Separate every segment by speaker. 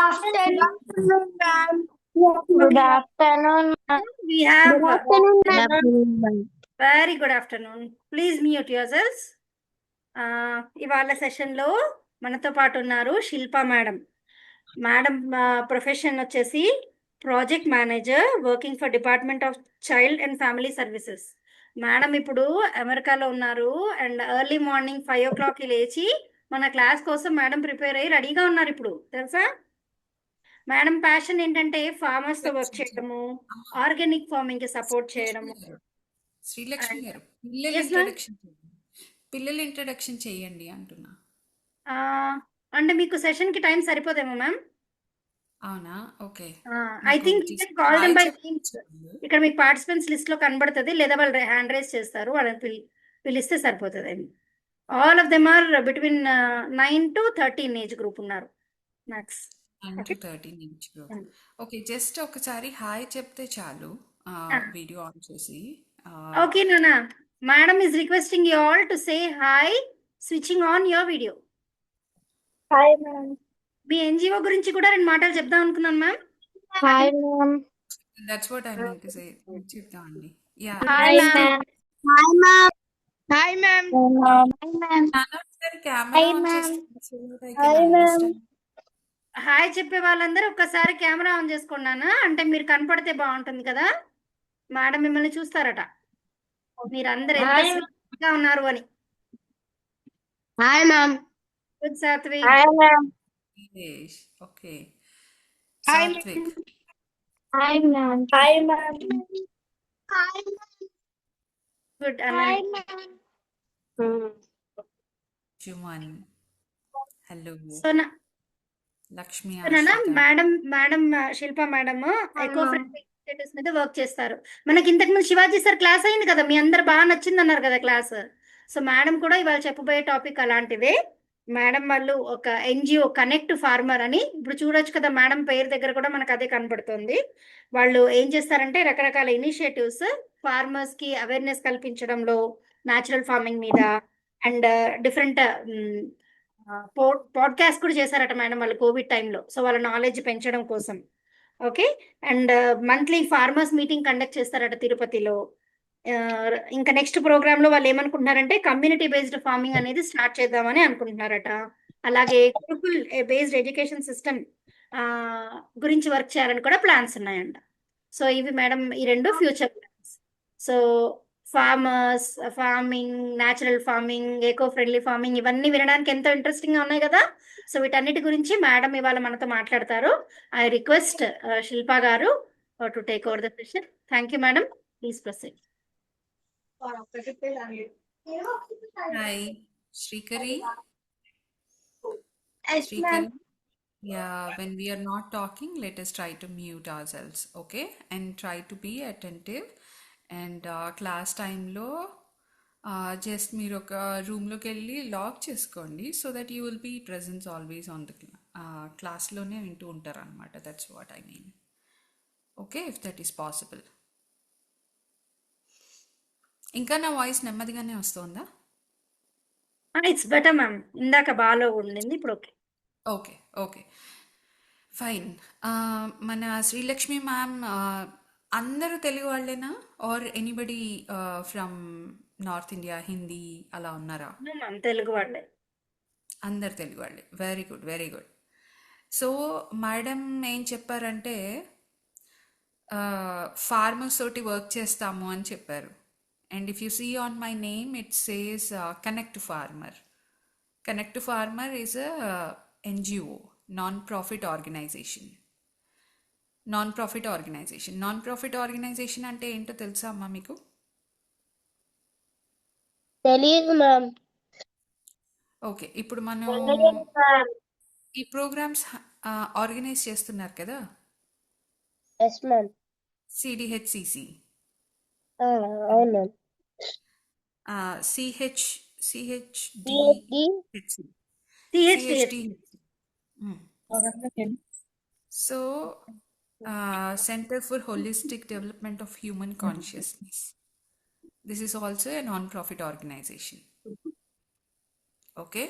Speaker 1: afternoon, ma'am.
Speaker 2: Good afternoon, ma'am.
Speaker 1: We have
Speaker 2: Good afternoon, ma'am.
Speaker 1: very good afternoon. Please mute yourselves. ఇవాళ సెషన్లో మనతో పాటు ఉన్నారు శిల్ప madam. Madam profession వచ్చేసి project manager working for department of child and family services. Madam ఇప్పుడు అమెరికాలో ఉన్నారు and early morning 5 o'clockకి లేచి మన క్లాస్ కోసం మేడం ప్రిపేర్ అయ్యి రెడీగా ఉన్నారు ఇప్పుడు, తెలుసా? మేడం ప్యాషన్ ఏంటంటే ఫార్మర్స్ తో వర్క్ చేయడము, ఆర్గానిక్ ఫార్మింగ్ కి సపోర్ట్ చేయడము.
Speaker 3: శ్రీలక్ష్మి గారు, పిల్లల ఇంట్రడక్షన్ చేయండి అంటున్నా.
Speaker 1: అంటే మీకు సెషన్ కి టైం సరిపోదేమో మ్యామ్.
Speaker 3: అవునా? Okay.
Speaker 1: I think call them by names. ఇక్కడ మీకు పార్టిసిపెంట్స్ లిస్ట్ లో కనబడుతుంది, లేదా వాళ్ళు హ్యాండ్ రైజ్ చేస్తారు, వాళ్ళని పిలిస్తే సరిపోతుంది. All of them are between 9 to 13 age group ఉన్నారు max.
Speaker 3: 9 to 13 age group. Okay, just ఒకసారి హాయ్ చెప్తే చాలు వీడియో ఆన్ చేసి.
Speaker 1: ఓకే నానా, madam is requesting you all to say hi switching on your video.
Speaker 2: Hi, ma'am.
Speaker 1: Me NGO గురించి కూడా 2 మాటలు చెప్దాం అనుకున్నాను ma'am.
Speaker 2: Hi, ma'am.
Speaker 3: That's what I meant to say. చెప్దాం అండి. Yeah.
Speaker 2: Hi, ma'am. Hi, ma'am. Hi, ma'am. Hi, ma'am.
Speaker 3: Camera on చేస్తే
Speaker 2: Hi, ma'am.
Speaker 1: Hi చెప్పే వాళ్ళందరూ ఒక్కసారి కెమెరా ఆన్ చేసుకున్నానా, అంటే మీరు కనపడితే బాగుంటుంది కదా, మేడం మిమ్మల్ని చూస్తారట మీరందరూ ఎంత స్వీట్ గా ఉన్నారు అని.
Speaker 2: Hi, ma'am.
Speaker 1: Good Satvik.
Speaker 2: Hi, ma'am.
Speaker 3: Okay.
Speaker 2: Hi,
Speaker 3: Satvik.
Speaker 2: Hi, ma'am. Hi, ma'am. Hi, ma'am.
Speaker 1: Good
Speaker 2: Hi,
Speaker 1: అనండి.
Speaker 2: ma'am.
Speaker 3: జుమన్. Hello.
Speaker 1: Sona
Speaker 3: Lakshmi.
Speaker 1: Madam Shilpa madam eco friendly initiatives మీద వర్క్ చేస్తారు. మనకి ఇంతకు ముందు శివాజీ సార్ క్లాస్ అయింది కదా, మీ అందరు బాగా నచ్చింది అన్నారు కదా క్లాస్. సో మేడం కూడా ఇవాళ చెప్పబోయే టాపిక్ అలాంటిదే. మేడం వాళ్ళు ఒక ఎన్జిఓ కనెక్ట్ ఫార్మర్ అని, ఇప్పుడు చూడొచ్చు కదా మేడం పేరు దగ్గర కూడా మనకు అదే కనబడుతుంది. వాళ్ళు ఏం చేస్తారంటే రకరకాల ఇనిషియేటివ్స్ ఫార్మర్స్ కి అవేర్నెస్ కల్పించడంలో, న్యాచురల్ ఫార్మింగ్ మీద అండ్ డిఫరెంట్ పాడ్కాస్ట్ కూడా చేశారట మేడం వాళ్ళు కోవిడ్ టైంలో. సో వాళ్ళ నాలెడ్జ్ పెంచడం కోసం. Okay, and monthly farmers meeting conduct చేస్తారట తిరుపతిలో. ఇంకా నెక్స్ట్ ప్రోగ్రామ్ లో వాళ్ళు ఏమనుకుంటున్నారంటే కమ్యూనిటీ బేస్డ్ ఫార్మింగ్ అనేది స్టార్ట్ చేద్దామని అనుకుంటున్నారట. అలాగే గురుకుల్ బేస్డ్ ఎడ్యుకేషన్ సిస్టమ్ గురించి వర్క్ చేయాలని కూడా ప్లాన్స్ ఉన్నాయంట. సో ఇవి మేడం ఈ 2 future plans. So farmers, farming, natural farming, eco friendly farming, ఇవన్నీ వినడానికి ఎంతో ఇంట్రెస్టింగ్ గా ఉన్నాయి కదా. సో వీటన్నిటి గురించి మేడం ఇవాళ మనతో మాట్లాడతారు. ఐ రిక్వెస్ట్ శిల్పా గారు to take over the session. Thank you madam, please proceed.
Speaker 3: Hi, Shrikari.
Speaker 2: Yes, ma'am.
Speaker 3: Yeah, when we are not talking, let us try to mute ourselves, okay? And try to be attentive. And class time lo just మీరు ఒక రూమ్లోకి వెళ్ళి lock చేసుకోండి, so that you will be presence always on the క్లాస్లోనే వింటూ ఉంటారు అనమాట. That's what I mean. Okay, if that is possible. ఇంకా నా వాయిస్ నెమ్మదిగానే వస్తుందా?
Speaker 1: ఇట్స్ బెటర్ మ్యామ్, ఇందాక బాగా ఉండింది, ఇప్పుడు ఓకే.
Speaker 3: Okay okay fine. మన శ్రీలక్ష్మి మ్యామ్ అందరూ తెలుగు వాళ్ళేనా, are anybody from North India, Hindi అలా ఉన్నారా?
Speaker 1: మ్యామ్ తెలుగు వాళ్ళే.
Speaker 3: అందరు తెలుగు వాళ్ళే. Very good, very good. So madam ఏం చెప్పారంటే ఫార్మర్స్ తోటి వర్క్ చేస్తాము అని చెప్పారు. And if you see on my name it says Connect Farmer. Connect Farmer is a NGO, non profit organization. Non profit organization. Non profit organization అంటే ఏంటో తెలుసా అమ్మా మీకు?
Speaker 2: తెలియదు మ్యామ్.
Speaker 3: ఓకే, ఇప్పుడు మనం ఈ ప్రోగ్రామ్స్ ఆర్గనైజ్ చేస్తున్నారు కదా,
Speaker 2: ఎస్ మ్యామ్.
Speaker 3: సిడిహెచ్సిసి,
Speaker 2: అవును.
Speaker 3: CHDHC. So Center for Holistic Development of Human Consciousness. This is also a non-profit organization. Okay,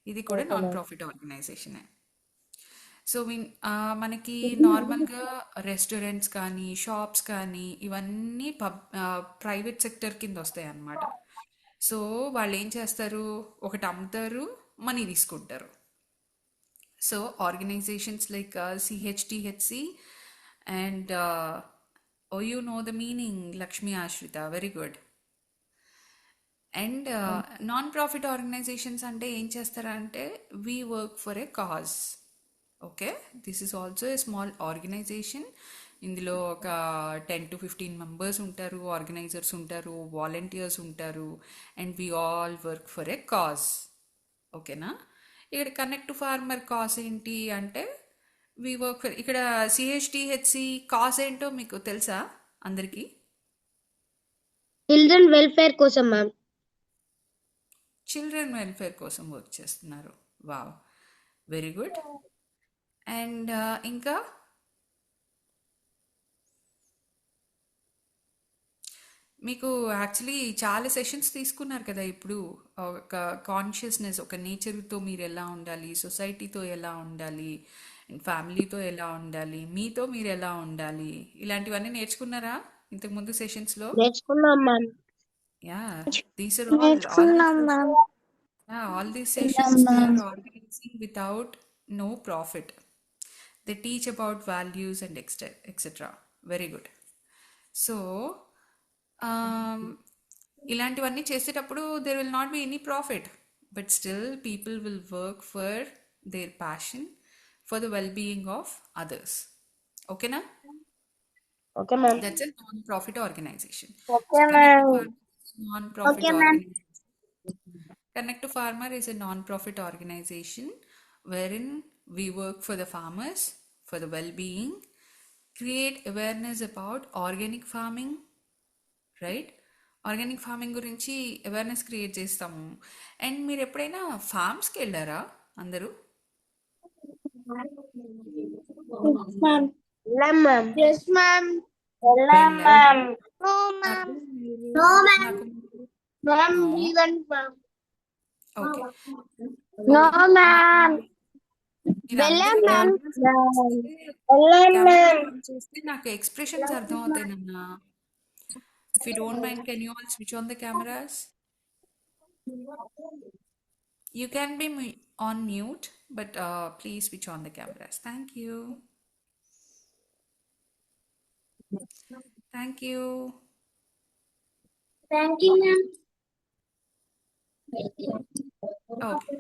Speaker 3: ఇది కూడా నాన్ ప్రాఫిట్ ఆర్గనైజేషన్. సో మనకి నార్మల్గా రెస్టారెంట్స్ కానీ షాప్స్ కానీ ఇవన్నీ ప్రైవేట్ సెక్టర్ కింద వస్తాయి అన్నమాట. సో వాళ్ళు ఏం చేస్తారు, ఒకటి అమ్ముతారు, మనీ తీసుకుంటారు. So organizations like CHDHC and oh, you know the meaning, Lakshmi Ashrita, very good. And non profit organizations అంటే ఏం చేస్తారంటే we work for a cause. Okay, this is also a small organization. ఇందులో ఒక 10 to 15 members ఉంటారు, organizers ఉంటారు, volunteers ఉంటారు, and we all work for a cause. ఓకేనా? ఇక్కడ కనెక్ట్ టు ఫార్మర్ కాజ్ ఏంటి అంటే వీ వర్క్ ఫర్, ఇక్కడ సిహెచ్టిహెచ్సి కాజ్ ఏంటో మీకు తెలుసా అందరికీ?
Speaker 2: చిల్డ్రన్ వెల్ఫేర్ కోసం మ్యామ్.
Speaker 3: చిల్డ్రన్ వెల్ఫేర్ కోసం వర్క్ చేస్తున్నారు. Wow, very good. అండ్ ఇంకా మీకు యాక్చువల్లీ చాలా సెషన్స్ తీసుకున్నారు కదా ఇప్పుడు, ఒక కాన్షియస్నెస్, ఒక నేచర్తో మీరు ఎలా ఉండాలి, సొసైటీతో ఎలా ఉండాలి, అండ్ ఫ్యామిలీతో ఎలా ఉండాలి, మీతో మీరు ఎలా ఉండాలి, ఇలాంటివన్నీ నేర్చుకున్నారా ఇంతకుముందు సెషన్స్లో?
Speaker 2: నేర్చుకున్నాం ma'am.
Speaker 3: Yeah, these are all these sessions they are organizing without no profit. They teach about values and etc. Very good. So ఇలాంటివన్నీ చేసేటప్పుడు there will not be any profit, but still people will work for their passion, for the well-being of others. Okay na?
Speaker 2: Okay ma'am.
Speaker 3: That's a non-profit organization.
Speaker 2: Okay
Speaker 3: So Connect to
Speaker 2: ma'am.
Speaker 3: Farmer is a non-profit
Speaker 2: okay ma'am.
Speaker 3: organization. Connect to Farmer is a non-profit organization wherein we work for the farmers, for the well-being, create awareness about organic farming, right? Organic farming గురించి awareness create చేస్తాము. And మీరు ఎప్పుడైనా ఫార్మ్స్కి వెళ్ళారా అందరూ?
Speaker 2: వెళ్ళాం ma'am.
Speaker 4: Yes, ma'am.
Speaker 2: వెళ్ళాం
Speaker 3: వెళ్ళారా?
Speaker 2: Ma'am.
Speaker 4: No, ma'am.
Speaker 2: No, ma'am.
Speaker 3: నాకు
Speaker 4: Ma'am,
Speaker 3: No.
Speaker 4: we went, ma'am.
Speaker 3: Okay,
Speaker 2: no ma'am. వెళ్ళాం మ్యామ్. వెళ్ళాం మ్యామ్.
Speaker 3: చేస్తే నాకు ఎక్స్ప్రెషన్స్ అర్థం అవుతాయన్నా. If you don't mind, can you all switch on the cameras? You can be on mute, but please switch on the cameras. Thank you. Thank you.
Speaker 2: Thank you ma'am.
Speaker 3: Okay,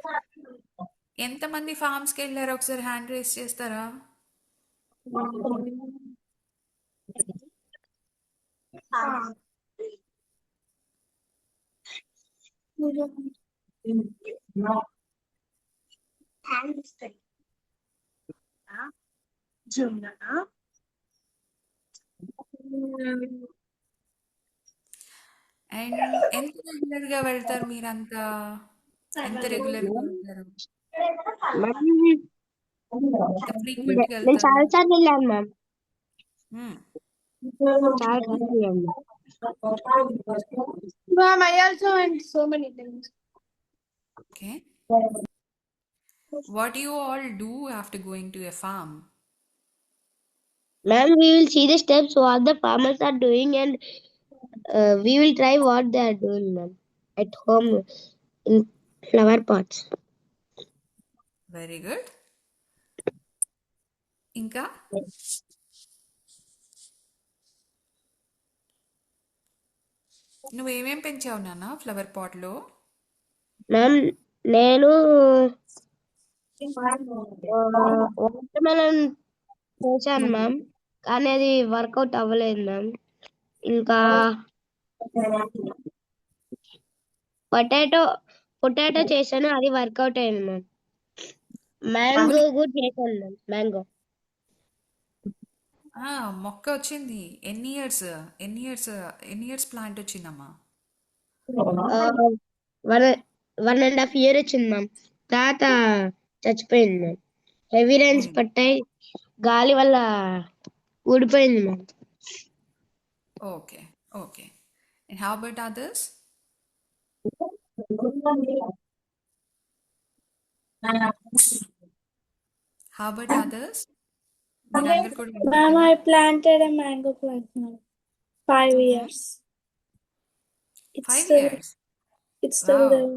Speaker 3: ఎంతమంది ఫార్మ్స్కి వెళ్ళారో ఒకసారి hand race చేస్తారా? And ఎంత రెగ్యులర్గా వెళ్తారు మీరంతా? ఎంత రెగ్యులర్గా వెళ్తారు? ఎంత ఫ్రీక్వెంట్గా
Speaker 2: నేను
Speaker 3: వెళ్తారు?
Speaker 2: చాలా సార్లు వెళ్ళాను మ్యామ్.
Speaker 3: Hmm.
Speaker 2: చాలా సార్లు వెళ్ళాను.
Speaker 4: Ma'am, I also went so many times.
Speaker 3: Okay. What do you all do after going to a farm?
Speaker 2: Ma'am, we will see the steps what the farmers are doing and we will try what they are doing, ma'am, at home in flower pots.
Speaker 3: Very good. ఇంకా నువ్వేమేం పెంచావు నాన్న flower పాట్లో?
Speaker 2: Ma'am, నేను water melon చేశాను ma'am, కానీ అది work out అవ్వలేదు ma'am. ఇంకా potato చేశాను, అది వర్కౌట్ అయింది మ్యామ్. మ్యాంగో కూడా చేశాను మ్యామ్. మ్యాంగో
Speaker 3: మొక్క వచ్చింది. ఎన్ని ఇయర్స్ ప్లాంట్ వచ్చిందమ్మా?
Speaker 2: 1.5 years వచ్చింది మ్యామ్. తర్వాత చచ్చిపోయింది మ్యామ్. హెవీ రైన్స్ పట్టాయి, గాలి వల్ల ఊడిపోయింది ma'am.
Speaker 3: Okay, okay. And how about others? How about others? మీరందరూ కూడా
Speaker 4: Ma'am,
Speaker 3: వింటున్నారా?
Speaker 4: I planted a mango plant now. 5 years. It's
Speaker 3: 5
Speaker 4: still
Speaker 3: years.
Speaker 4: it's still
Speaker 3: Wow.
Speaker 4: there.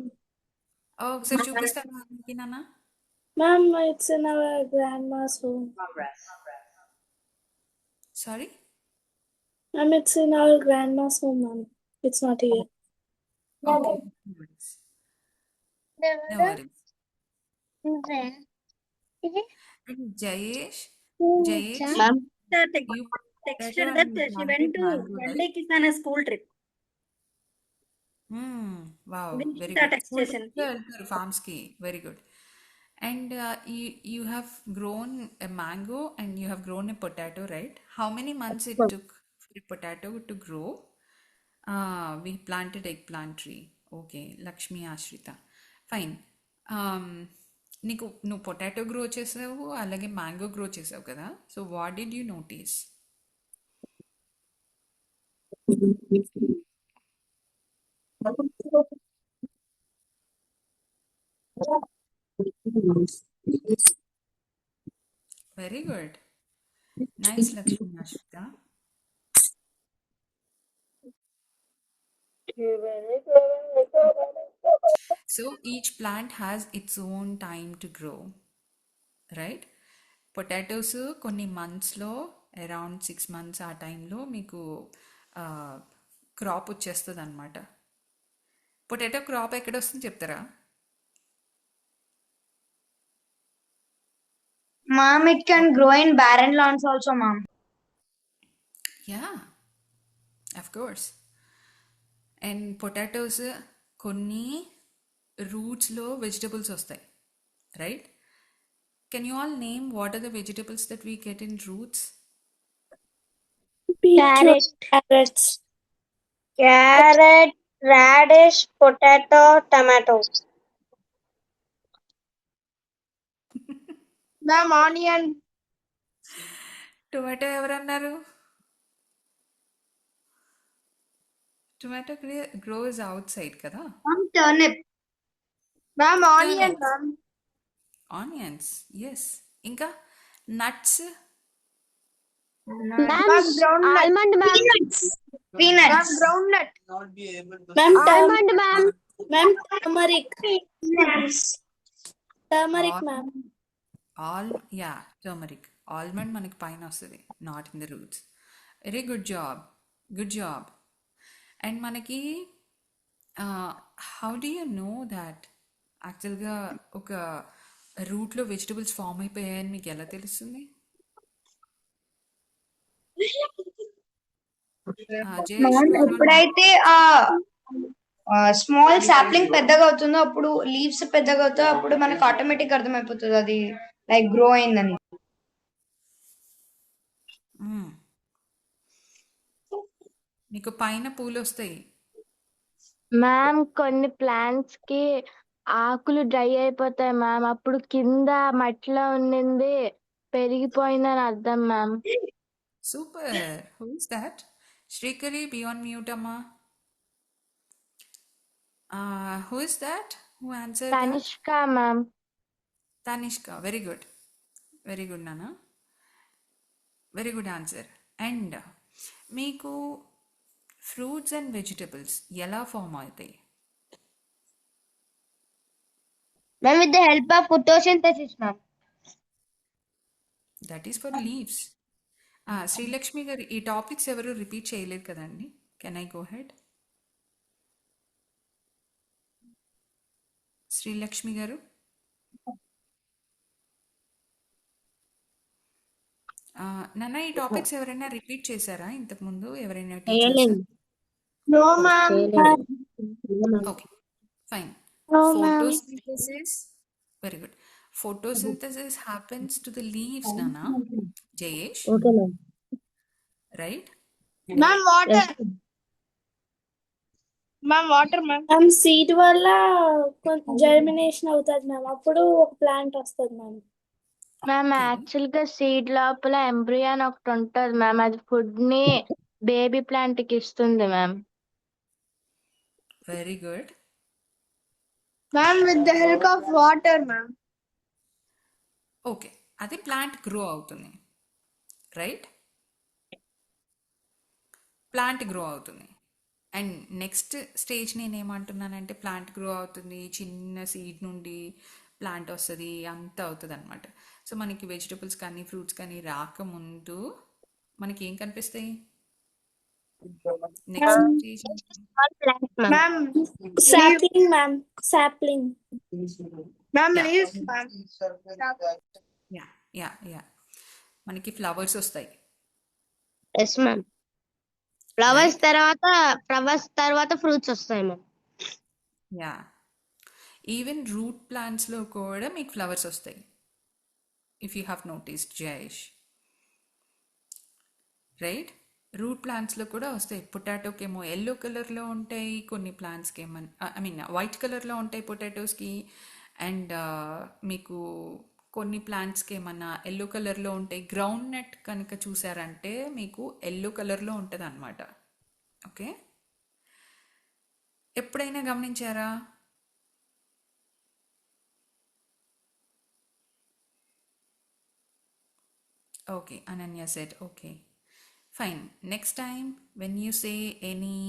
Speaker 3: ఒకసారి చూపిస్తారా మనకి నాన్న?
Speaker 4: Ma'am, it's in our grandma's home.
Speaker 3: Sorry?
Speaker 4: Ma'am, it's in our grandma's home, ma'am. It's not here.
Speaker 3: Okay. No worries. No worries. And Jayesh,
Speaker 2: Ma'am,
Speaker 3: you
Speaker 1: Texted
Speaker 3: potato
Speaker 1: that
Speaker 3: and you
Speaker 1: she went
Speaker 3: planted
Speaker 1: to
Speaker 3: mango, right?
Speaker 1: Monday Kisan school trip.
Speaker 3: Wow,
Speaker 1: Vinita
Speaker 3: very good.
Speaker 1: text చేసింది.
Speaker 3: వెళ్తారు farms కి. Very good. And you have grown a mango and you have grown a potato, right? How many months it took for a potato to grow? We planted eggplant tree. Okay, Lakshmi Ashrita. Fine. నువ్వు potato grow చేసావు అలాగే mango grow చేసావు కదా, so what did you notice? Very good, nice Lakshmi Ashrita. So each plant has its own time to grow, right? Potatoes కొన్ని మంత్స్లో around 6 months ఆ టైంలో మీకు క్రాప్ వచ్చేస్తుంది అనమాట. పొటాటో క్రాప్ ఎక్కడ వస్తుంది చెప్తారా?
Speaker 5: Ma'am, it can grow in barren lands also, ma'am.
Speaker 3: Yeah, of course. And potatoes కొన్ని రూట్స్లో వెజిటబుల్స్ వస్తాయి, right? Can you all name what are the vegetables that we get in roots?
Speaker 4: Beetroot, carrots.
Speaker 2: carrot, radish, potato, tomato.
Speaker 4: Ma'am, onion.
Speaker 3: Tomato ఎవరన్నారు? Tomato grows outside కదా.
Speaker 5: Ma'am, turnip.
Speaker 4: Ma'am, onion, ma'am.
Speaker 3: Onions, yes. ఇంకా nuts?
Speaker 2: Ma'am,
Speaker 4: groundnut.
Speaker 2: almond, ma'am.
Speaker 5: Peanuts.
Speaker 4: Ma'am,
Speaker 5: Peanuts.
Speaker 4: groundnut. Ma'am,
Speaker 2: Almond, ma'am.
Speaker 4: ma'am, turmeric.
Speaker 5: Peanuts.
Speaker 4: Turmeric,
Speaker 3: All-
Speaker 4: ma'am.
Speaker 3: Yeah, turmeric. Almond మనకి పైన వస్తుంది, not in the roots. Very good job, good job. And మనకి how do you know that యాక్చువల్గా ఒక రూట్లో vegetables form అయిపోయాయని మీకు ఎలా తెలుస్తుంది? జయేష్,
Speaker 5: Ma'am, ఎప్పుడైతే స్మాల్ సాప్లింగ్ పెద్దగా అవుతుందో అప్పుడు లీవ్స్ పెద్దగా అవుతాయో అప్పుడు మనకు ఆటోమేటిక్ అర్థమైపోతుంది అది లైక్ గ్రో అయిందని.
Speaker 3: మీకు పైన పూలు వస్తాయి.
Speaker 2: మ్యామ్, కొన్ని ప్లాంట్స్ కి ఆకులు డ్రై అయిపోతాయి మ్యామ్, అప్పుడు కింద మట్టిలో ఉండింది పెరిగిపోయిందని అర్థం ma'am.
Speaker 3: Super. Who is that? Shrikari, be on mute అమ్మా. Who is that? Who answered that?
Speaker 2: Tanishka ma'am.
Speaker 3: Tanishka. Very good. Very good, Nana. Very good answer. And మీకు ఫ్రూట్స్ అండ్ వెజిటబుల్స్ ఎలా ఫామ్ అవుతాయి?
Speaker 2: Ma'am, with the help of photosynthesis ma'am.
Speaker 3: That is for leaves. Srilakshmi గారు, ఈ topics ఎవరు repeat చేయలేదు కదండి. Can I go head? Srilakshmi గారు, నాన్న ఈ టాపిక్స్ ఎవరైనా రిపీట్ చేశారా ఇంతకుముందు? ఎవరైనా teachers?
Speaker 4: No, ma'am.
Speaker 3: Okay, fine.
Speaker 4: No, ma'am.
Speaker 3: Photosynthesis, very good. Photosynthesis happens to the leaves, Nana. Jayesh,
Speaker 2: okay ma'am.
Speaker 3: right?
Speaker 4: Ma'am, water. Ma'am, water, ma'am. Ma'am, seed వల్ల germination అవుతుంది ma'am, అప్పుడు ఒక plant వస్తుంది ma'am.
Speaker 2: Ma'am,
Speaker 3: Okay.
Speaker 2: Actual గా seed లోపల embryo అని ఒకటి ఉంటుంది మ్యామ్, అది ఫుడ్ ని బేబీ ప్లాంట్ కి ఇస్తుంది ma'am.
Speaker 3: Very good.
Speaker 4: Ma'am, with the help of water, ma'am.
Speaker 3: Okay. అది ప్లాంట్ గ్రో అవుతుంది, రైట్? ప్లాంట్ గ్రో అవుతుంది. అండ్ నెక్స్ట్ స్టేజ్ నేను ఏమంటున్నానంటే ప్లాంట్ గ్రో అవుతుంది, చిన్న సీడ్ నుండి ప్లాంట్ వస్తుంది, అంత అవుతుంది అనమాట. సో మనకి వెజిటబుల్స్ కానీ ఫ్రూట్స్ కానీ రాకముందు మనకి ఏం కనిపిస్తాయి? Next stage
Speaker 2: All plants, ma'am.
Speaker 6: Ma'am
Speaker 4: sapling ma'am, sapling.
Speaker 6: Ma'am
Speaker 3: Yeah.
Speaker 6: Leaves ma'am.
Speaker 3: Yeah yeah yeah మనకి ఫ్లవర్స్ వస్తాయి,
Speaker 2: Yes, ma'am. ఫ్లవర్స్ తర్వాత ఫ్రూట్స్ వస్తాయి మ్యామ్.
Speaker 3: యా ఈవెన్ రూట్ ప్లాంట్స్లో కూడా మీకు ఫ్లవర్స్ వస్తాయి, if you have noticed Jayesh, right? Root ప్లాంట్స్లో కూడా వస్తాయి. పొటాటోకి ఏమో ఎల్లో కలర్లో ఉంటాయి, కొన్ని ప్లాంట్స్కి ఏమో ఐ మీన్ వైట్ కలర్లో ఉంటాయి పొటాటోస్కి. అండ్ మీకు కొన్ని ప్లాంట్స్కి ఏమన్నా ఎల్లో కలర్లో ఉంటాయి. గ్రౌండ్ నట్ కనుక చూసారంటే మీకు ఎల్లో కలర్లో ఉంటుంది అనమాట. ఓకే, ఎప్పుడైనా గమనించారా? Okay, Ananya said, okay. Fine. Next time, when you say any,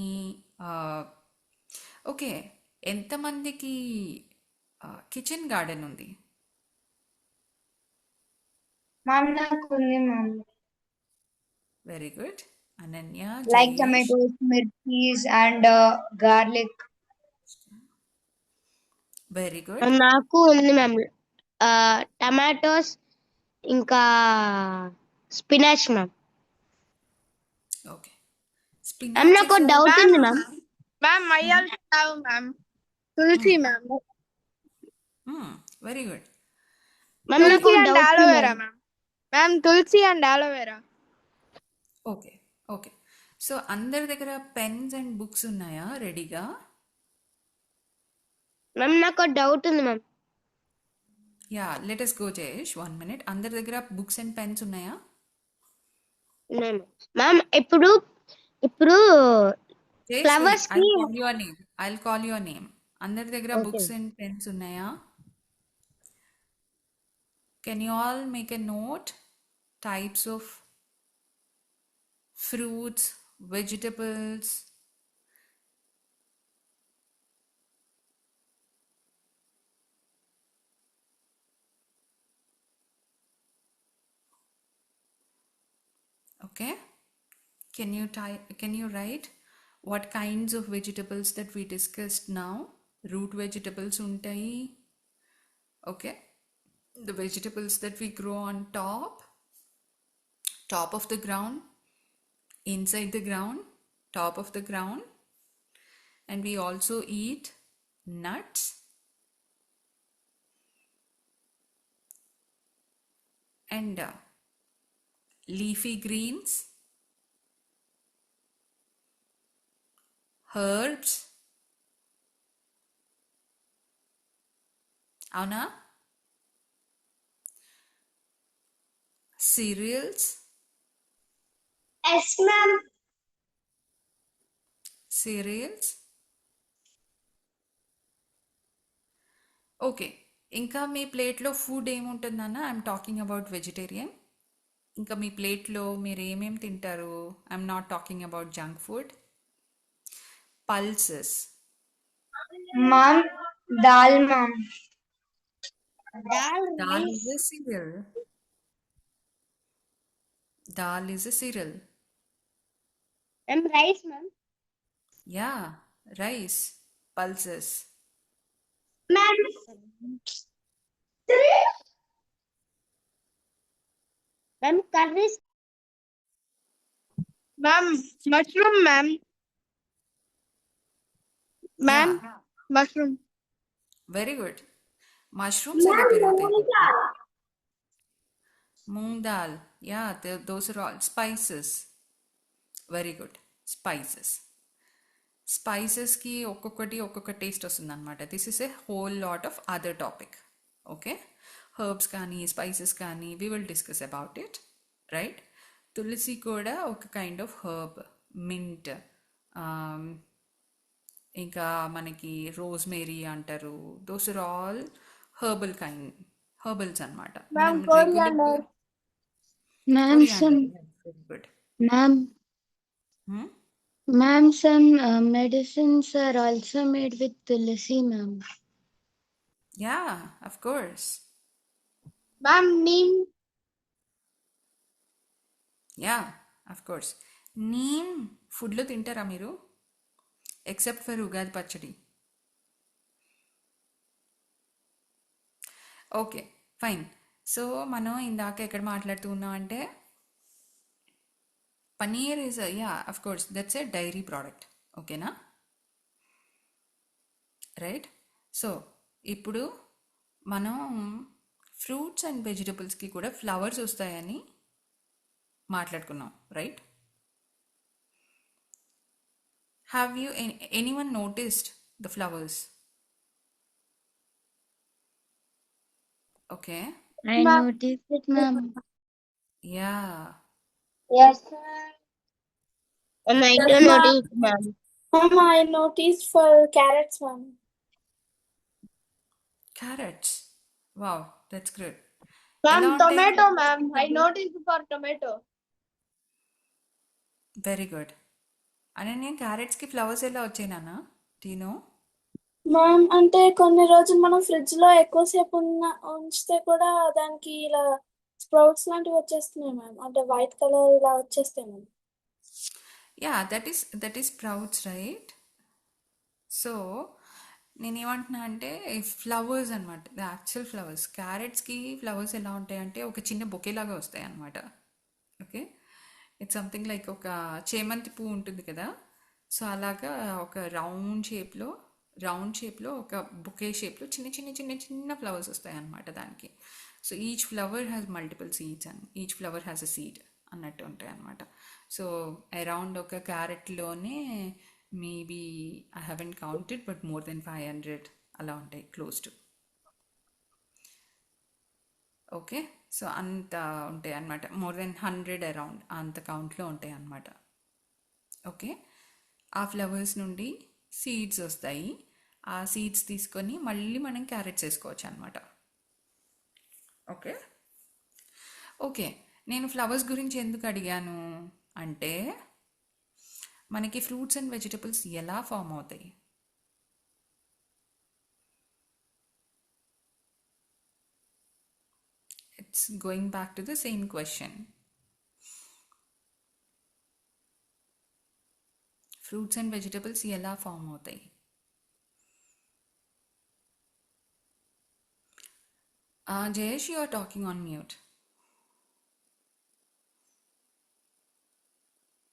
Speaker 3: okay, ఎంతమందికి కిచెన్ గార్డెన్ ఉంది?
Speaker 5: మ్యామ్ నాకు ఉంది ma'am.
Speaker 3: Very good. Ananya,
Speaker 5: like
Speaker 3: Jayesh,
Speaker 5: tomatoes, mirchis and garlic.
Speaker 3: Very good.
Speaker 2: నాకు ఉంది మ్యామ్. టమాటోస్ ఇంకా స్పినాచ్ మ్యామ్.
Speaker 3: ఓకే,
Speaker 2: మ్యామ్ నాకు
Speaker 3: స్పినాచెస్.
Speaker 2: డౌట్ ఉంది ma'am.
Speaker 6: Ma'am I also have ma'am. Tulsi ma'am.
Speaker 3: Very good.
Speaker 2: Ma'am నాకు
Speaker 6: తులసి అండ్
Speaker 2: డౌట్ ఉంది
Speaker 6: aloe vera
Speaker 2: ma'am.
Speaker 6: Ma'am. Ma'am tulsi and aloe vera.
Speaker 3: Okay okay, so అందరి దగ్గర pens and books ఉన్నాయా రెడీగా?
Speaker 2: Ma'am నాకు doubt ఉంది ma'am.
Speaker 3: Yeah, let us go Jayesh, 1 minute. అందరి దగ్గర బుక్స్ అండ్ పెన్స్ ఉన్నాయా?
Speaker 2: ఉన్నాయి మ్యామ్. ఇప్పుడు
Speaker 3: జయేష్,
Speaker 2: ఫ్లవర్స్ కి
Speaker 3: I'll call your name. అందరి దగ్గర
Speaker 2: ఓకే
Speaker 3: బుక్స్ అండ్ పెన్స్ ఉన్నాయా? Can you all make a note? Types of fruits, vegetables. Okay. Can you write what kinds of vegetables that we discussed now? Root vegetables untai. Okay. The vegetables that we grow on top of the ground, inside the ground, top of the ground. And we also eat nuts and leafy greens, herbs. Avuna? Cereals.
Speaker 5: Yes, ma'am.
Speaker 3: Cereals. Okay, ఇంకా మీ ప్లేట్లో food ఏముంటుందన్న? I'm talking about vegetarian. ఇంకా మీ ప్లేట్లో మీరు ఏమేమి తింటారు? I'm not talking about junk food. Pulses.
Speaker 5: Ma'am dal ma'am.
Speaker 3: Dal is a cereal. Dal is a cereal.
Speaker 2: Ma'am rice ma'am.
Speaker 3: Yeah, rice. Pulses.
Speaker 2: Ma'am curries.
Speaker 6: Ma'am mushroom ma'am. Ma'am
Speaker 3: Yeah,
Speaker 6: mushroom.
Speaker 3: very good. Mushrooms ఎలా పెరుగుతాయి? Moong dal. Yeah, those are all spices. Very good. Spices. స్పైసెస్కి ఒక్కొక్క taste వస్తుంది అనమాట. This is a whole lot of other topic. Okay, herbs కానీ spices కానీ we will discuss about it, right? తులసి కూడా ఒక కైండ్ ఆఫ్ హర్బ్. మింట్, ఇంకా మనకి రోజ్మేరీ అంటారు. దోస్ ఆర్ ఆల్ హెర్బల్స్ అనమాట.
Speaker 4: Ma'am,
Speaker 3: మనం రెగ్యులర్గా
Speaker 4: coriander.
Speaker 7: Ma'am,
Speaker 3: coriander. Very good.
Speaker 7: ma'am, some medicines are also made with tulsi, ma'am.
Speaker 3: Yeah, of course.
Speaker 4: Ma'am, neem.
Speaker 3: Yeah, of course. Neem ఫుడ్లో తింటారా మీరు? Except for Ugadi పచ్చడి. Okay, fine. So మనం ఇందాక ఎక్కడ మాట్లాడుతూ ఉన్నాం అంటే paneer is yeah of course that's a dairy product. ఓకేనా? రైట్. సో ఇప్పుడు మనం ఫ్రూట్స్ అండ్ వెజిటబుల్స్కి కూడా ఫ్లవర్స్ వస్తాయని మాట్లాడుకున్నాం, right? Have you anyone noticed the flowers? Okay.
Speaker 7: I
Speaker 4: Ma'am.
Speaker 7: noticed it, ma'am.
Speaker 3: Yeah,
Speaker 2: Yes. And I
Speaker 4: Yes,
Speaker 2: do
Speaker 4: ma'am.
Speaker 2: notice, ma'am.
Speaker 4: Ma'am, I noticed for carrots, ma'am.
Speaker 3: Carrots. Wow, that's good.
Speaker 4: Ma'am,
Speaker 3: ఎలా ఉంటాయి
Speaker 4: tomato,
Speaker 3: flowers
Speaker 4: ma'am. I
Speaker 3: flowers?
Speaker 4: noticed for tomato.
Speaker 3: Very good. Ananya, క్యారెట్స్కి flowers ఎలా వచ్చాయి నాన్న? టీనో?
Speaker 4: Ma'am అంటే కొన్ని రోజులు మనం ఫ్రిడ్జ్ లో ఎక్కువసేపు ఉంచితే కూడా దానికి ఇలా స్ప్రౌట్స్ లాంటివి వచ్చేస్తున్నాయి మ్యామ్. అంటే వైట్ కలర్ ఇలా వచ్చేస్తాయి ma'am.
Speaker 3: Yeah, that is sprouts, right? So నేనేమంటున్నా అంటే ఫ్లవర్స్ అనమాట, ద యాక్చువల్ ఫ్లవర్స్. క్యారెట్స్కి ఫ్లవర్స్ ఎలా ఉంటాయి అంటే ఒక చిన్న బొకేలాగా వస్తాయి అనమాట. ఓకే, ఇట్స్ సంథింగ్ లైక్ ఒక చేమంతి పువ్వు ఉంటుంది కదా, సో అలాగా ఒక రౌండ్ షేప్లో ఒక బొకే షేప్లో చిన్న చిన్న చిన్న చిన్న ఫ్లవర్స్ వస్తాయి అన్నమాట దానికి. So each flower has multiple seeds and each flower has a seed అన్నట్టు ఉంటాయి అన్నమాట. సో అరౌండ్ ఒక క్యారెట్లోనే maybe I haven't counted but more than 500 అలా ఉంటాయి, క్లోజ్ టు. ఓకే, సో అంత ఉంటాయి అన్నమాట, మోర్ దెన్ 100 అరౌండ్ అంత కౌంట్లో ఉంటాయి అన్నమాట. ఓకే, ఆ ఫ్లవర్స్ నుండి సీడ్స్ వస్తాయి. ఆ సీడ్స్ తీసుకొని మళ్ళీ మనం క్యారెట్స్ వేసుకోవచ్చు అనమాట. ఓకే ఓకే నేను ఫ్లవర్స్ గురించి ఎందుకు అడిగాను అంటే మనకి ఫ్రూట్స్ అండ్ వెజిటబుల్స్ ఎలా ఫామ్ అవుతాయి? It's going back to the same question. Fruits and vegetables ఎలా ఫామ్ అవుతాయి? Jayesh, you are talking on mute.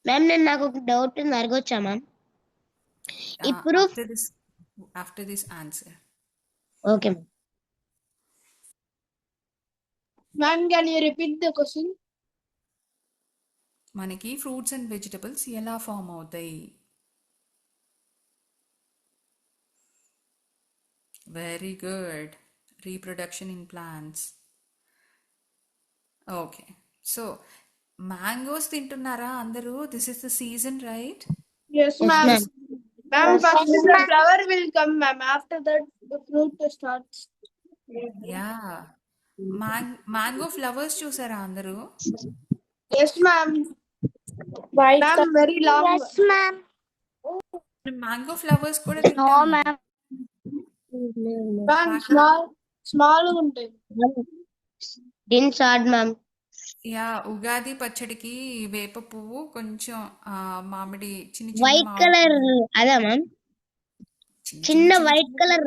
Speaker 2: Ma'am నేను నాకు ఒక డౌట్ ఉంది, అడగొచ్చా మ్యామ్? ఇప్పుడు
Speaker 3: after this answer.
Speaker 2: Okay ma'am.
Speaker 4: Ma'am, can you repeat the question?
Speaker 3: మనకి ఫ్రూట్స్ అండ్ వెజిటబుల్స్ ఎలా ఫామ్ అవుతాయి? Very good. Reproduction in plants. Okay, so mangoes తింటున్నారా అందరూ? This is the season, right?
Speaker 4: Yes,
Speaker 2: Yes,
Speaker 4: ma'am.
Speaker 2: ma'am.
Speaker 4: Ma'am, first the flower will come, ma'am. After that, the fruit starts.
Speaker 3: Yeah, mango flowers చూసారా అందరూ?
Speaker 4: Yes, ma'am. White ma'am, very long.
Speaker 2: Yes, ma'am.
Speaker 3: Mango flowers కూడా
Speaker 2: No,
Speaker 3: తింటాము.
Speaker 2: ma'am.
Speaker 4: Ma'am, small ఉంటాయి.
Speaker 2: Didn't start, ma'am.
Speaker 3: Yeah, Ugadi పచ్చడికి వేప పువ్వు కొంచెం మామిడి చిన్న
Speaker 2: వైట్
Speaker 3: చిన్న
Speaker 2: కలర్ అదా మ్యామ్? చిన్న వైట్ కలర్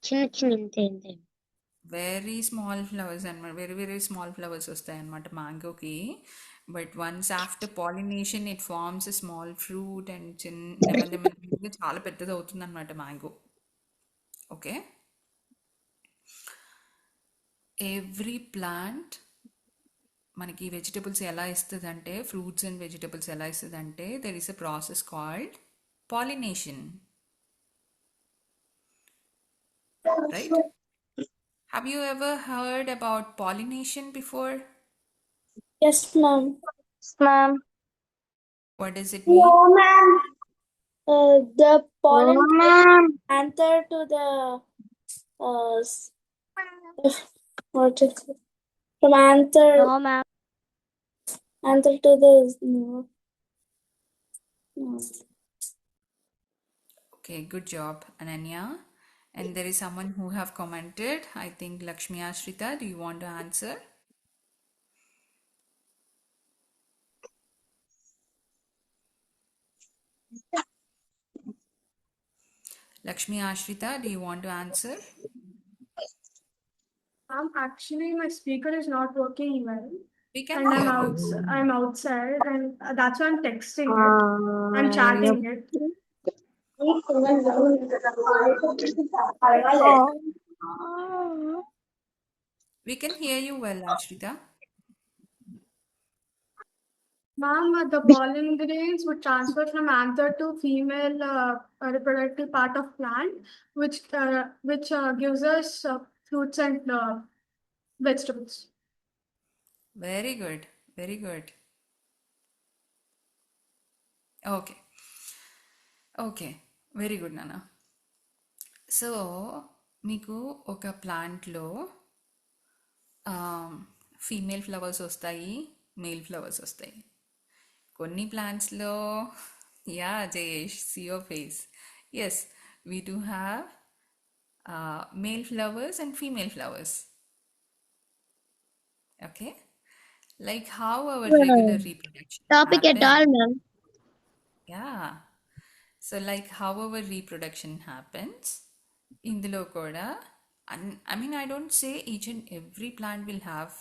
Speaker 2: చిన్న చిన్న ఇంతే ఇంతే.
Speaker 3: వెరీ స్మాల్ ఫ్లవర్స్ అనమాట, వెరీ వెరీ స్మాల్ ఫ్లవర్స్ వస్తాయి అనమాట మ్యాంగోకి. But once after pollination it forms a small fruit and నెమ్మదిగా చాలా పెద్దది అవుతుంది అనమాట మ్యాంగో. ఓకే, ఎవ్రీ ప్లాంట్ మనకి వెజిటబుల్స్ ఎలా ఇస్తుంది అంటే, ఫ్రూట్స్ అండ్ వెజిటబుల్స్ ఎలా ఇస్తుంది అంటే, there is a process called pollination, right? Have you ever heard about pollination before?
Speaker 4: Yes, ma'am.
Speaker 2: Ma'am.
Speaker 3: What does it mean?
Speaker 4: No, ma'am. The pollen
Speaker 2: No, ma'am.
Speaker 4: answer to the What is it? From anther
Speaker 2: No, ma'am.
Speaker 4: to the no. No.
Speaker 3: Okay, good job, Ananya. And there is someone who have commented. I think Lakshmi Ashrita, do you want to answer? Lakshmi Ashrita, do you want to answer?
Speaker 8: Actually, my speaker is not working well,
Speaker 3: We can
Speaker 8: and
Speaker 3: hear you.
Speaker 8: I'm outside, and that's why I'm texting it. I'm chatting it.
Speaker 3: We can hear you well, Ashrita.
Speaker 8: Ma'am, the pollen grains would transfer from anther to female reproductive part of plant, which gives us fruits and vegetables.
Speaker 3: Very good. Very good. Okay. Okay. Very good, Nana. So మీకు ఒక ప్లాంట్లో female flowers వస్తాయి, male flowers వస్తాయి. కొన్ని ప్లాంట్స్లో yeah Jayesh see your face, yes we do have male flowers and female flowers. Okay, like how our regular reproduction
Speaker 2: Topic at all,
Speaker 3: happens.
Speaker 2: ma'am.
Speaker 3: Yeah, so like how our reproduction happens, ఇందులో కూడా I mean I don't say each and every plant will have